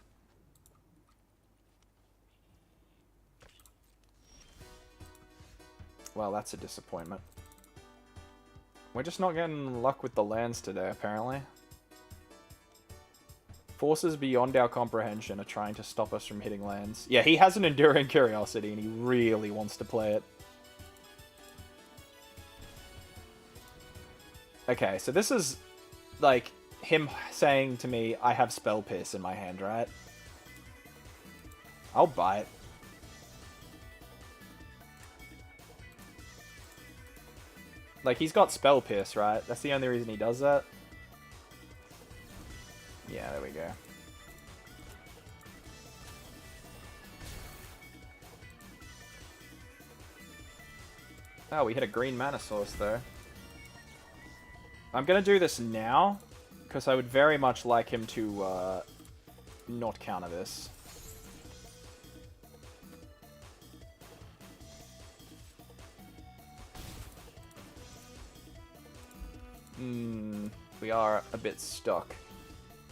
Well, that's a disappointment. We're just not getting luck with the lands today, apparently. Forces beyond our comprehension are trying to stop us from hitting lands. Yeah, he has an Enduring Curiosity, and he really wants to play it. Okay, so this is, like, him saying to me, I have Spell Pierce in my hand, right? I'll buy it. Like, he's got Spell Pierce, right? That's the only reason he does that. Yeah, there we go. Oh, we hit a green mana source, though. I'm going to do this now, because I would very much like him to not counter this. We are a bit stuck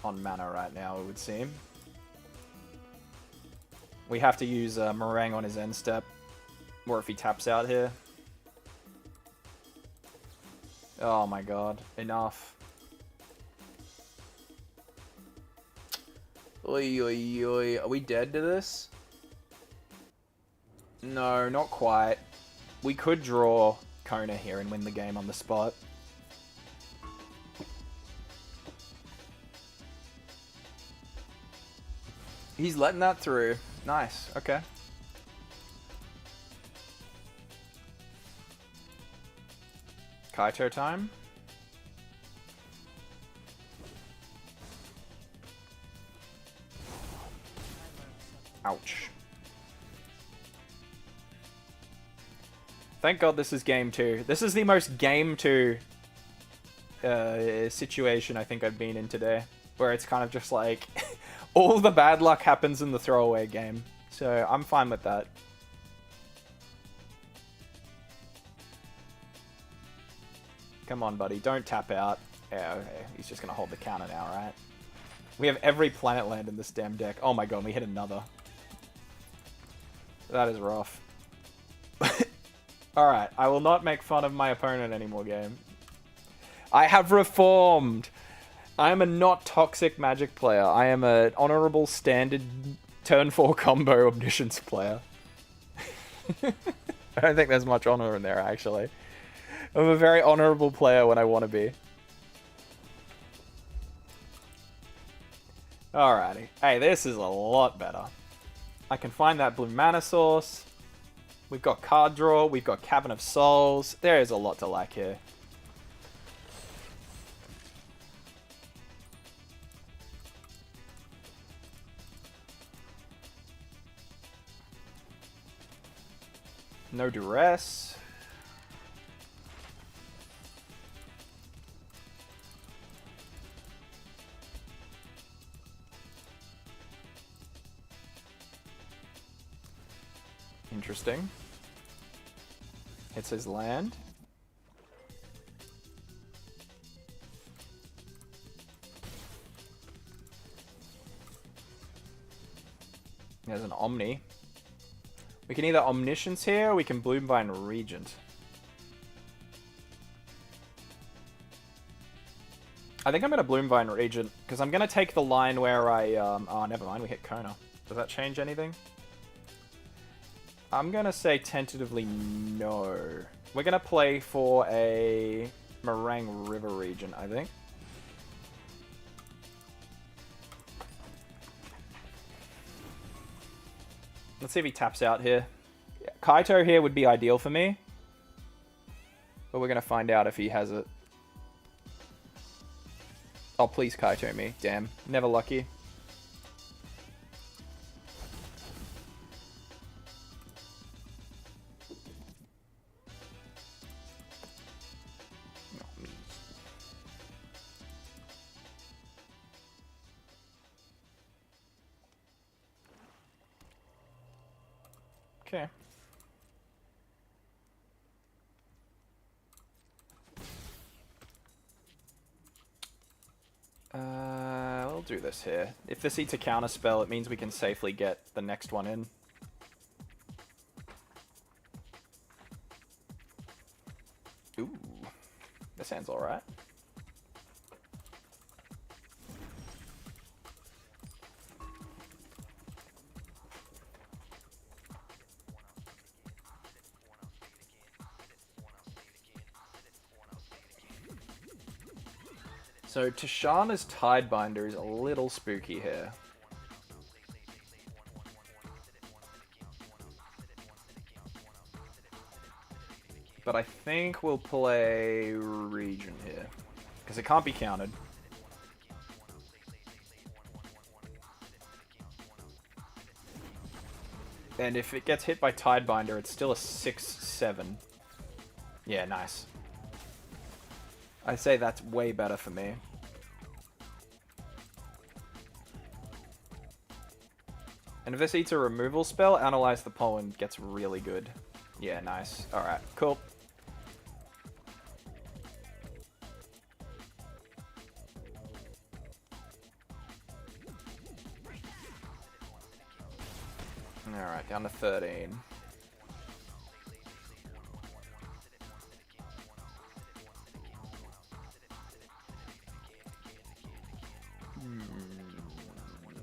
on mana right now, it would seem. We have to use Meringue on his end step, or if he taps out here. Oh my god, enough. Oi, oi, oi. Are we dead to this? No, not quite. We could draw. Kona here and win the game on the spot. He's letting that through. Nice. Okay. Kaito time. Ouch. Thank God this is game 2. This is the most game 2 situation I think I've been in today. Where it's kind of just like, all the bad luck happens in the throwaway game. So I'm fine with that. Come on, buddy. Don't tap out. Yeah, okay. He's just going to hold the counter now, right? We have every planet land in this damn deck. Oh my god, we hit another. That is rough. Alright, I will not make fun of my opponent anymore, game. I have reformed! I am a not toxic Magic player. I am an honorable standard turn 4 combo Omniscience player. I don't think there's much honor in there, actually. I'm a very honorable player when I want to be. Alrighty. Hey, this is a lot better. I can find that blue mana source. We've got card draw. We've got Cavern of Souls. There is a lot to like here. No duress. Interesting. Hits his land. There's an Omni. We can either Omniscience here, or we can Bloomvine Regent. I think I'm going to Bloomvine Regent, because I'm going to take the line where I... oh, never mind, we hit Kona. Does that change anything? I'm going to say tentatively no. We're going to play for a Meringue River Regent, I think. Let's see if he taps out here. Yeah, Kaito here would be ideal for me. But we're going to find out if he has it. Oh, please Kaito me. Damn. Never lucky. Okay. We'll do this here. If this eats a counter spell, it means we can safely get the next one in. Ooh. This hand's alright. So Tishana's Tidebinder is a little spooky here. But I think we'll play Regent here. Because it can't be countered. And if it gets hit by Tidebinder, it's still a 6/7. Yeah, nice. I say that's way better for me. And if this eats a removal spell, Analyze the Pollen gets really good. Yeah, nice. Alright, cool. Alright, down to 13.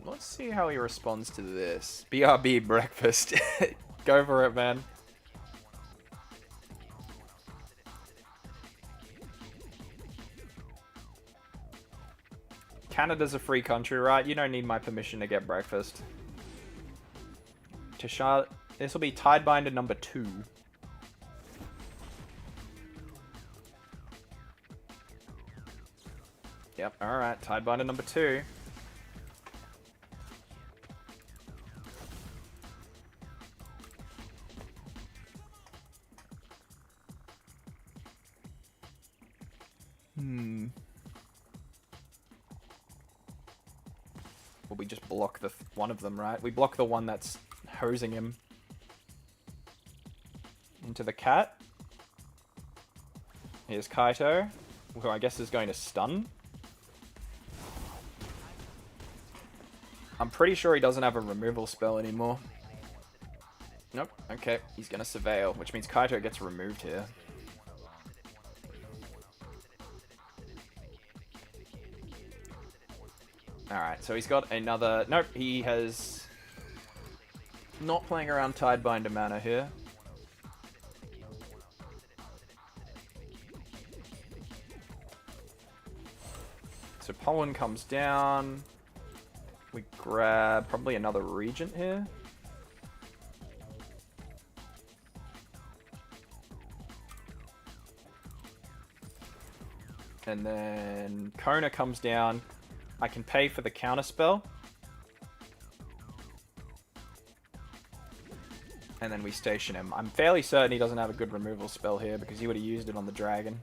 Let's see how he responds to this. BRB breakfast. Go for it, man. Canada's a free country, right? You don't need my permission to get breakfast. Tishana, this will be Tidebinder number 2. Yep, alright, Tidebinder number 2. Well, we just block the one of them, right? We block the one that's hosing him into the cat. Here's Kaito, who I guess is going to stun. I'm pretty sure he doesn't have a removal spell anymore. Nope. Okay, he's going to Surveil, which means Kaito gets removed here. Alright, so he's got another... Nope, he has... Not playing around Tidebinder mana here. So Pollen comes down. We grab probably another Regent here. And then Kona comes down. I can pay for the counter spell. And then we station him. I'm fairly certain he doesn't have a good removal spell here because he would have used it on the dragon.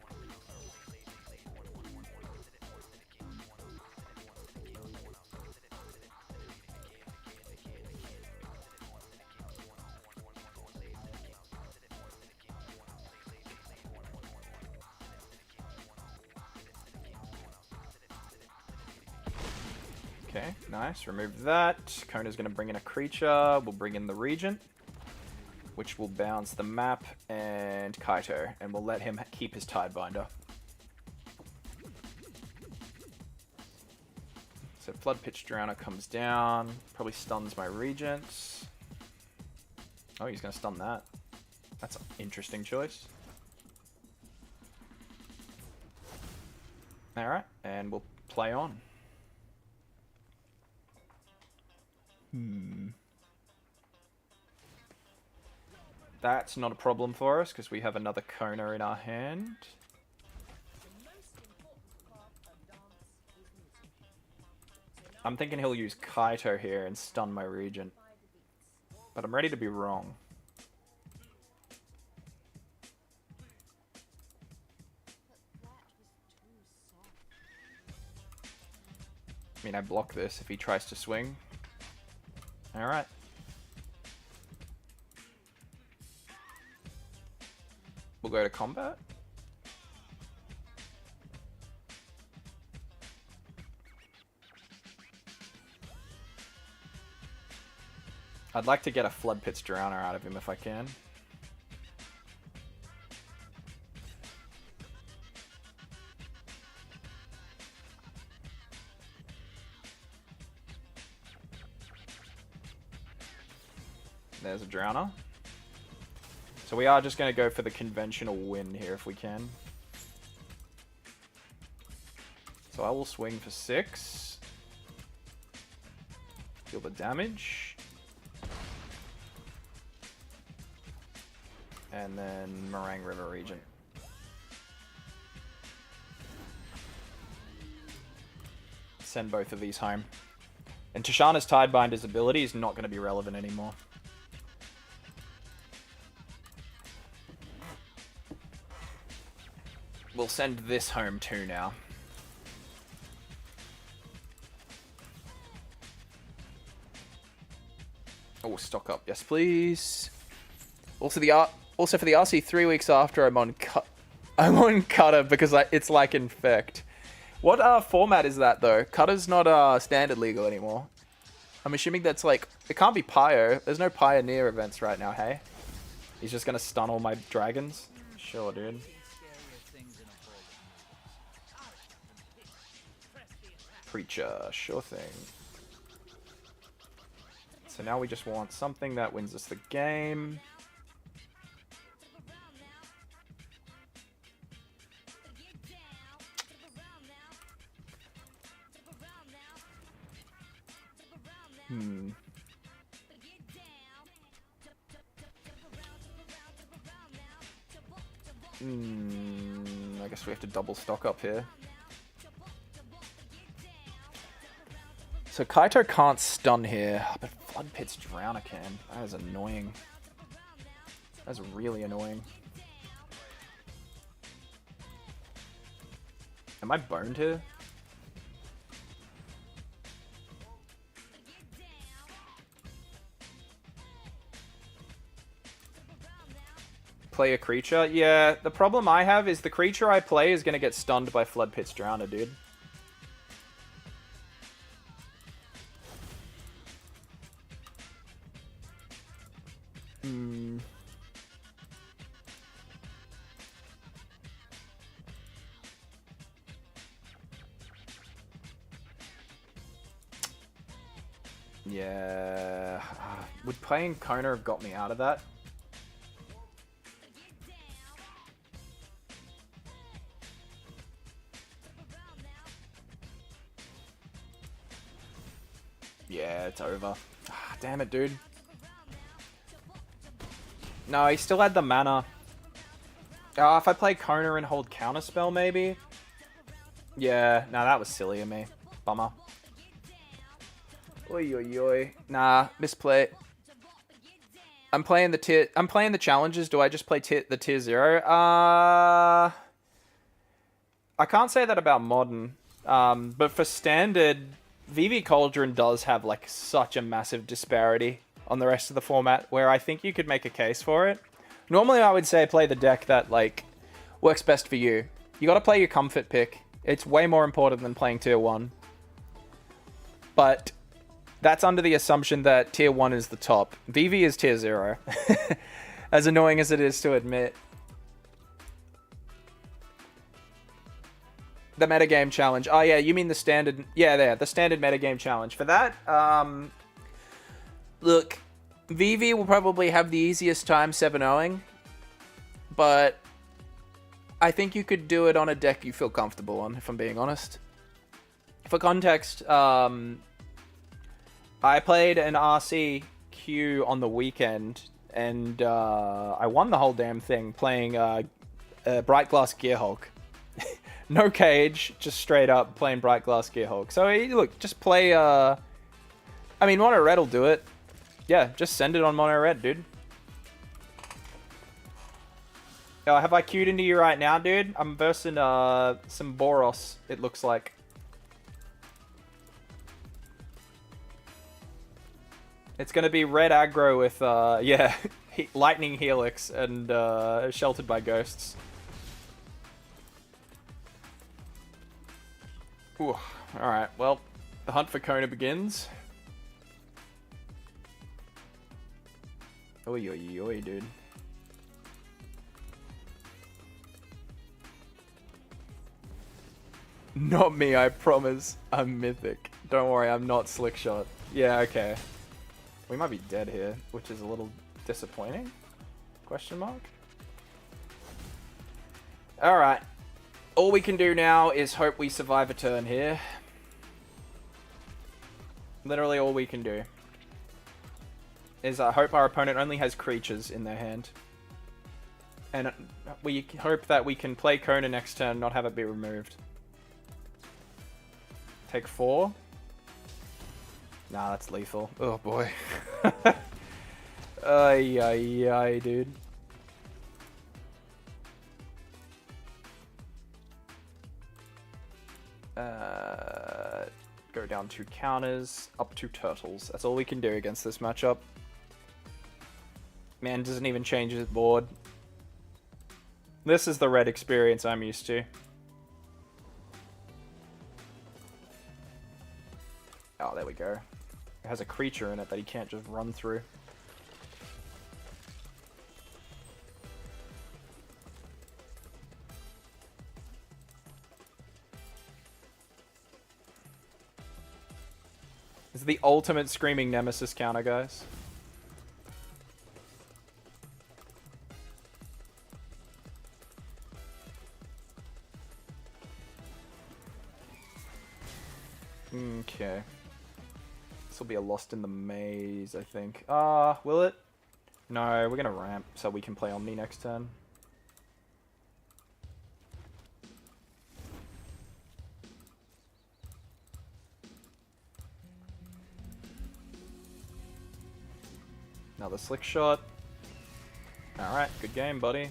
Okay, nice. Remove that. Kona's going to bring in a creature. We'll bring in the Regent, which will bounce the map and Kaito, and we'll let him keep his Tidebinder. So Flood Pitch Drowner comes down, probably stuns my Regent. Oh, he's going to stun that. That's an interesting choice. Alright, and we'll play on. That's not a problem for us because we have another Kona in our hand. I'm thinking he'll use Kaito here and stun my Regent. But I'm ready to be wrong. I mean, I block this if he tries to swing. Alright. We'll go to combat. I'd like to get a Flood Pit's Drowner out of him if I can. There's a Drowner. So we are just going to go for the conventional win here if we can. So I will swing for 6. Deal the damage. And then Meringue River Regent. Send both of these home. And Tishana's Tidebinder's ability is not going to be relevant anymore. We'll send this home too now. Oh, stock up, yes please. Also for the RC 3 weeks after, I'm on Cutter because it's like Infect. What format is that though? Cutter's not standard legal anymore. I'm assuming that's like, it can't be Pyro. There's no Pioneer events right now, hey? He's just gonna stun all my dragons? Sure, dude. Preacher, sure thing. So now we just want something that wins us the game. I guess we have to double stock up here. So Kaito can't stun here, but Flood Pit's Drowner can. That is annoying. That's really annoying. Am I boned here? Play a creature? Yeah, the problem I have is the creature I play is going to get stunned by Flood Pit's Drowner, dude. Yeah. Would playing Kona have got me out of that? Yeah, it's over. Damn it, dude. No, he still had the mana. If I play Kona and hold Counterspell, maybe? Yeah, no, that was silly of me. Bummer. Oi, oi, oi. Nah, misplay. I'm playing the challenges. Do I just play the tier 0? I can't say that about modern. But for standard, VV Cauldron does have like such a massive disparity on the rest of the format where I think you could make a case for it. Normally I would say play the deck that like works best for you. You got to play your comfort pick. It's way more important than playing tier 1. But that's under the assumption that tier 1 is the top. VV is tier 0. As annoying as it is to admit. The metagame challenge. Oh yeah, you mean the standard... Yeah, the standard metagame challenge. For that, look, VV will probably have the easiest time 7-0ing. But I think you could do it on a deck you feel comfortable on, if I'm being honest. For context, I played an RC queue on the weekend, and I won the whole damn thing playing Bright Glass Gearhulk. No cage, just straight up playing Bright Glass Gearhulk. So, look, just play... I mean, Mono Red will do it. Yeah, just send it on Mono Red, dude. Have I queued into you right now, dude? I'm versing some Boros, it looks like. It's going to be red aggro with, yeah, Lightning Helix and Sheltered by Ghosts. Ooh, alright, well, the hunt for Kona begins. Oi, oi, oi, dude. Not me, I promise. I'm Mythic. Don't worry, I'm not Slickshot. Yeah, okay. We might be dead here, which is a little disappointing. Question mark? Alright. All we can do now is hope we survive a turn here. Literally all we can do. Is hope our opponent only has creatures in their hand. And we hope that we can play Kona next turn, not have it be removed. Take 4. Nah, that's lethal. Oh boy. Ay, ay, ay, dude. Go down 2 counters, up 2 turtles. That's all we can do against this matchup. Man doesn't even change his board. This is the red experience I'm used to. Oh, there we go. It has a creature in it that he can't just run through. This is the ultimate Screaming Nemesis counter, guys. Okay. will be a Lost in the Maze, I think. Will it? No, we're gonna ramp so we can play Omni next turn. Another slick shot. Alright, good game, buddy.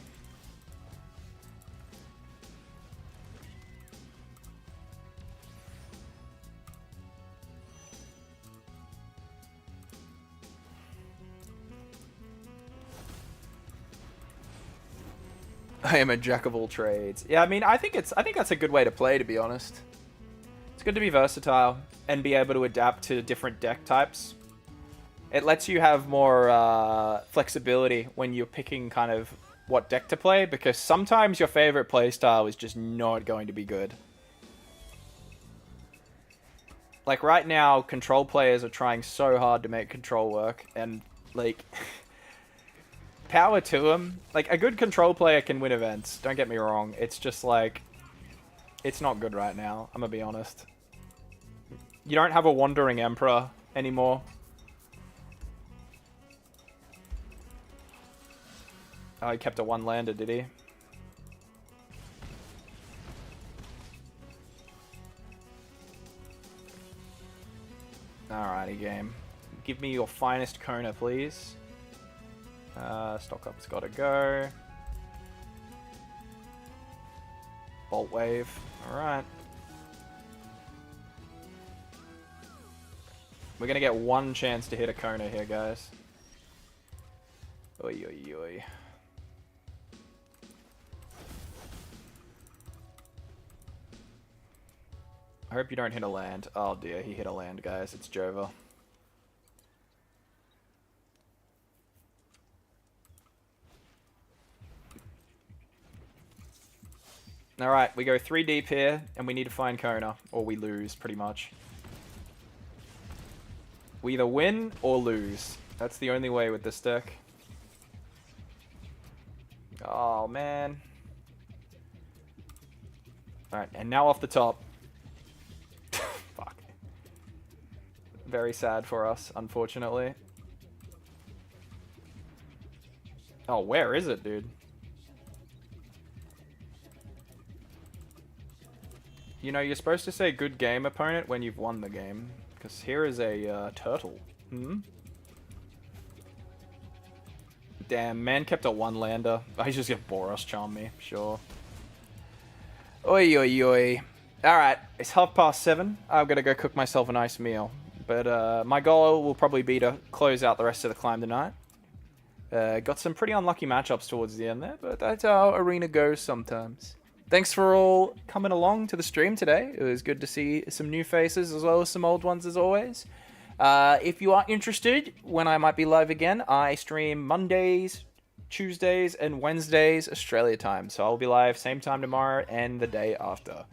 I am a jack of all trades. Yeah, I mean, I think that's a good way to play, to be honest. It's good to be versatile and be able to adapt to different deck types. It lets you have more flexibility when you're picking kind of what deck to play, because sometimes your favorite playstyle is just not going to be good. Like right now, control players are trying so hard to make control work, and like... power to them. Like, a good control player can win events, don't get me wrong. It's just like, it's not good right now, I'm gonna be honest. You don't have a Wandering Emperor anymore. Oh, he kept a one-lander, did he? Alrighty, game. Give me your finest Kona, please. Stock up's gotta go. Bolt wave. Alright. We're gonna get one chance to hit a Kona here, guys. Oi, oi, oi. I hope you don't hit a land. Oh dear, he hit a land, guys. It's Jova. Alright, we go 3 deep here, and we need to find Kona, or we lose, pretty much. We either win or lose. That's the only way with this deck. Oh, man. Alright, and now off the top. Fuck. Very sad for us, unfortunately. Oh, where is it, dude? You know, you're supposed to say good game, opponent, when you've won the game. Because here is a turtle. Hmm? Damn, man kept a one-lander. Oh, he's just gonna Boros charm me, sure. Oi, oi, oi. Alright, it's 7:30. I'm gonna go cook myself a nice meal. But my goal will probably be to close out the rest of the climb tonight. Got some pretty unlucky matchups towards the end there, but that's how arena goes sometimes. Thanks for all coming along to the stream today. It was good to see some new faces as well as some old ones as always. If you are interested when I might be live again, I stream Mondays, Tuesdays, and Wednesdays Australia time. So I'll be live same time tomorrow and the day after.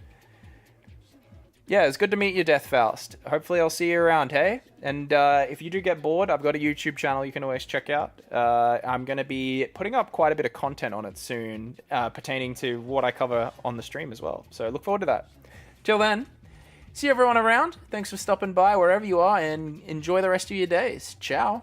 Yeah, it's good to meet you, Death Faust. Hopefully I'll see you around, hey? And if you do get bored, I've got a YouTube channel you can always check out. I'm going to be putting up quite a bit of content on it soon, pertaining to what I cover on the stream as well. So look forward to that. Till then, see everyone around. Thanks for stopping by wherever you are, and enjoy the rest of your days. Ciao.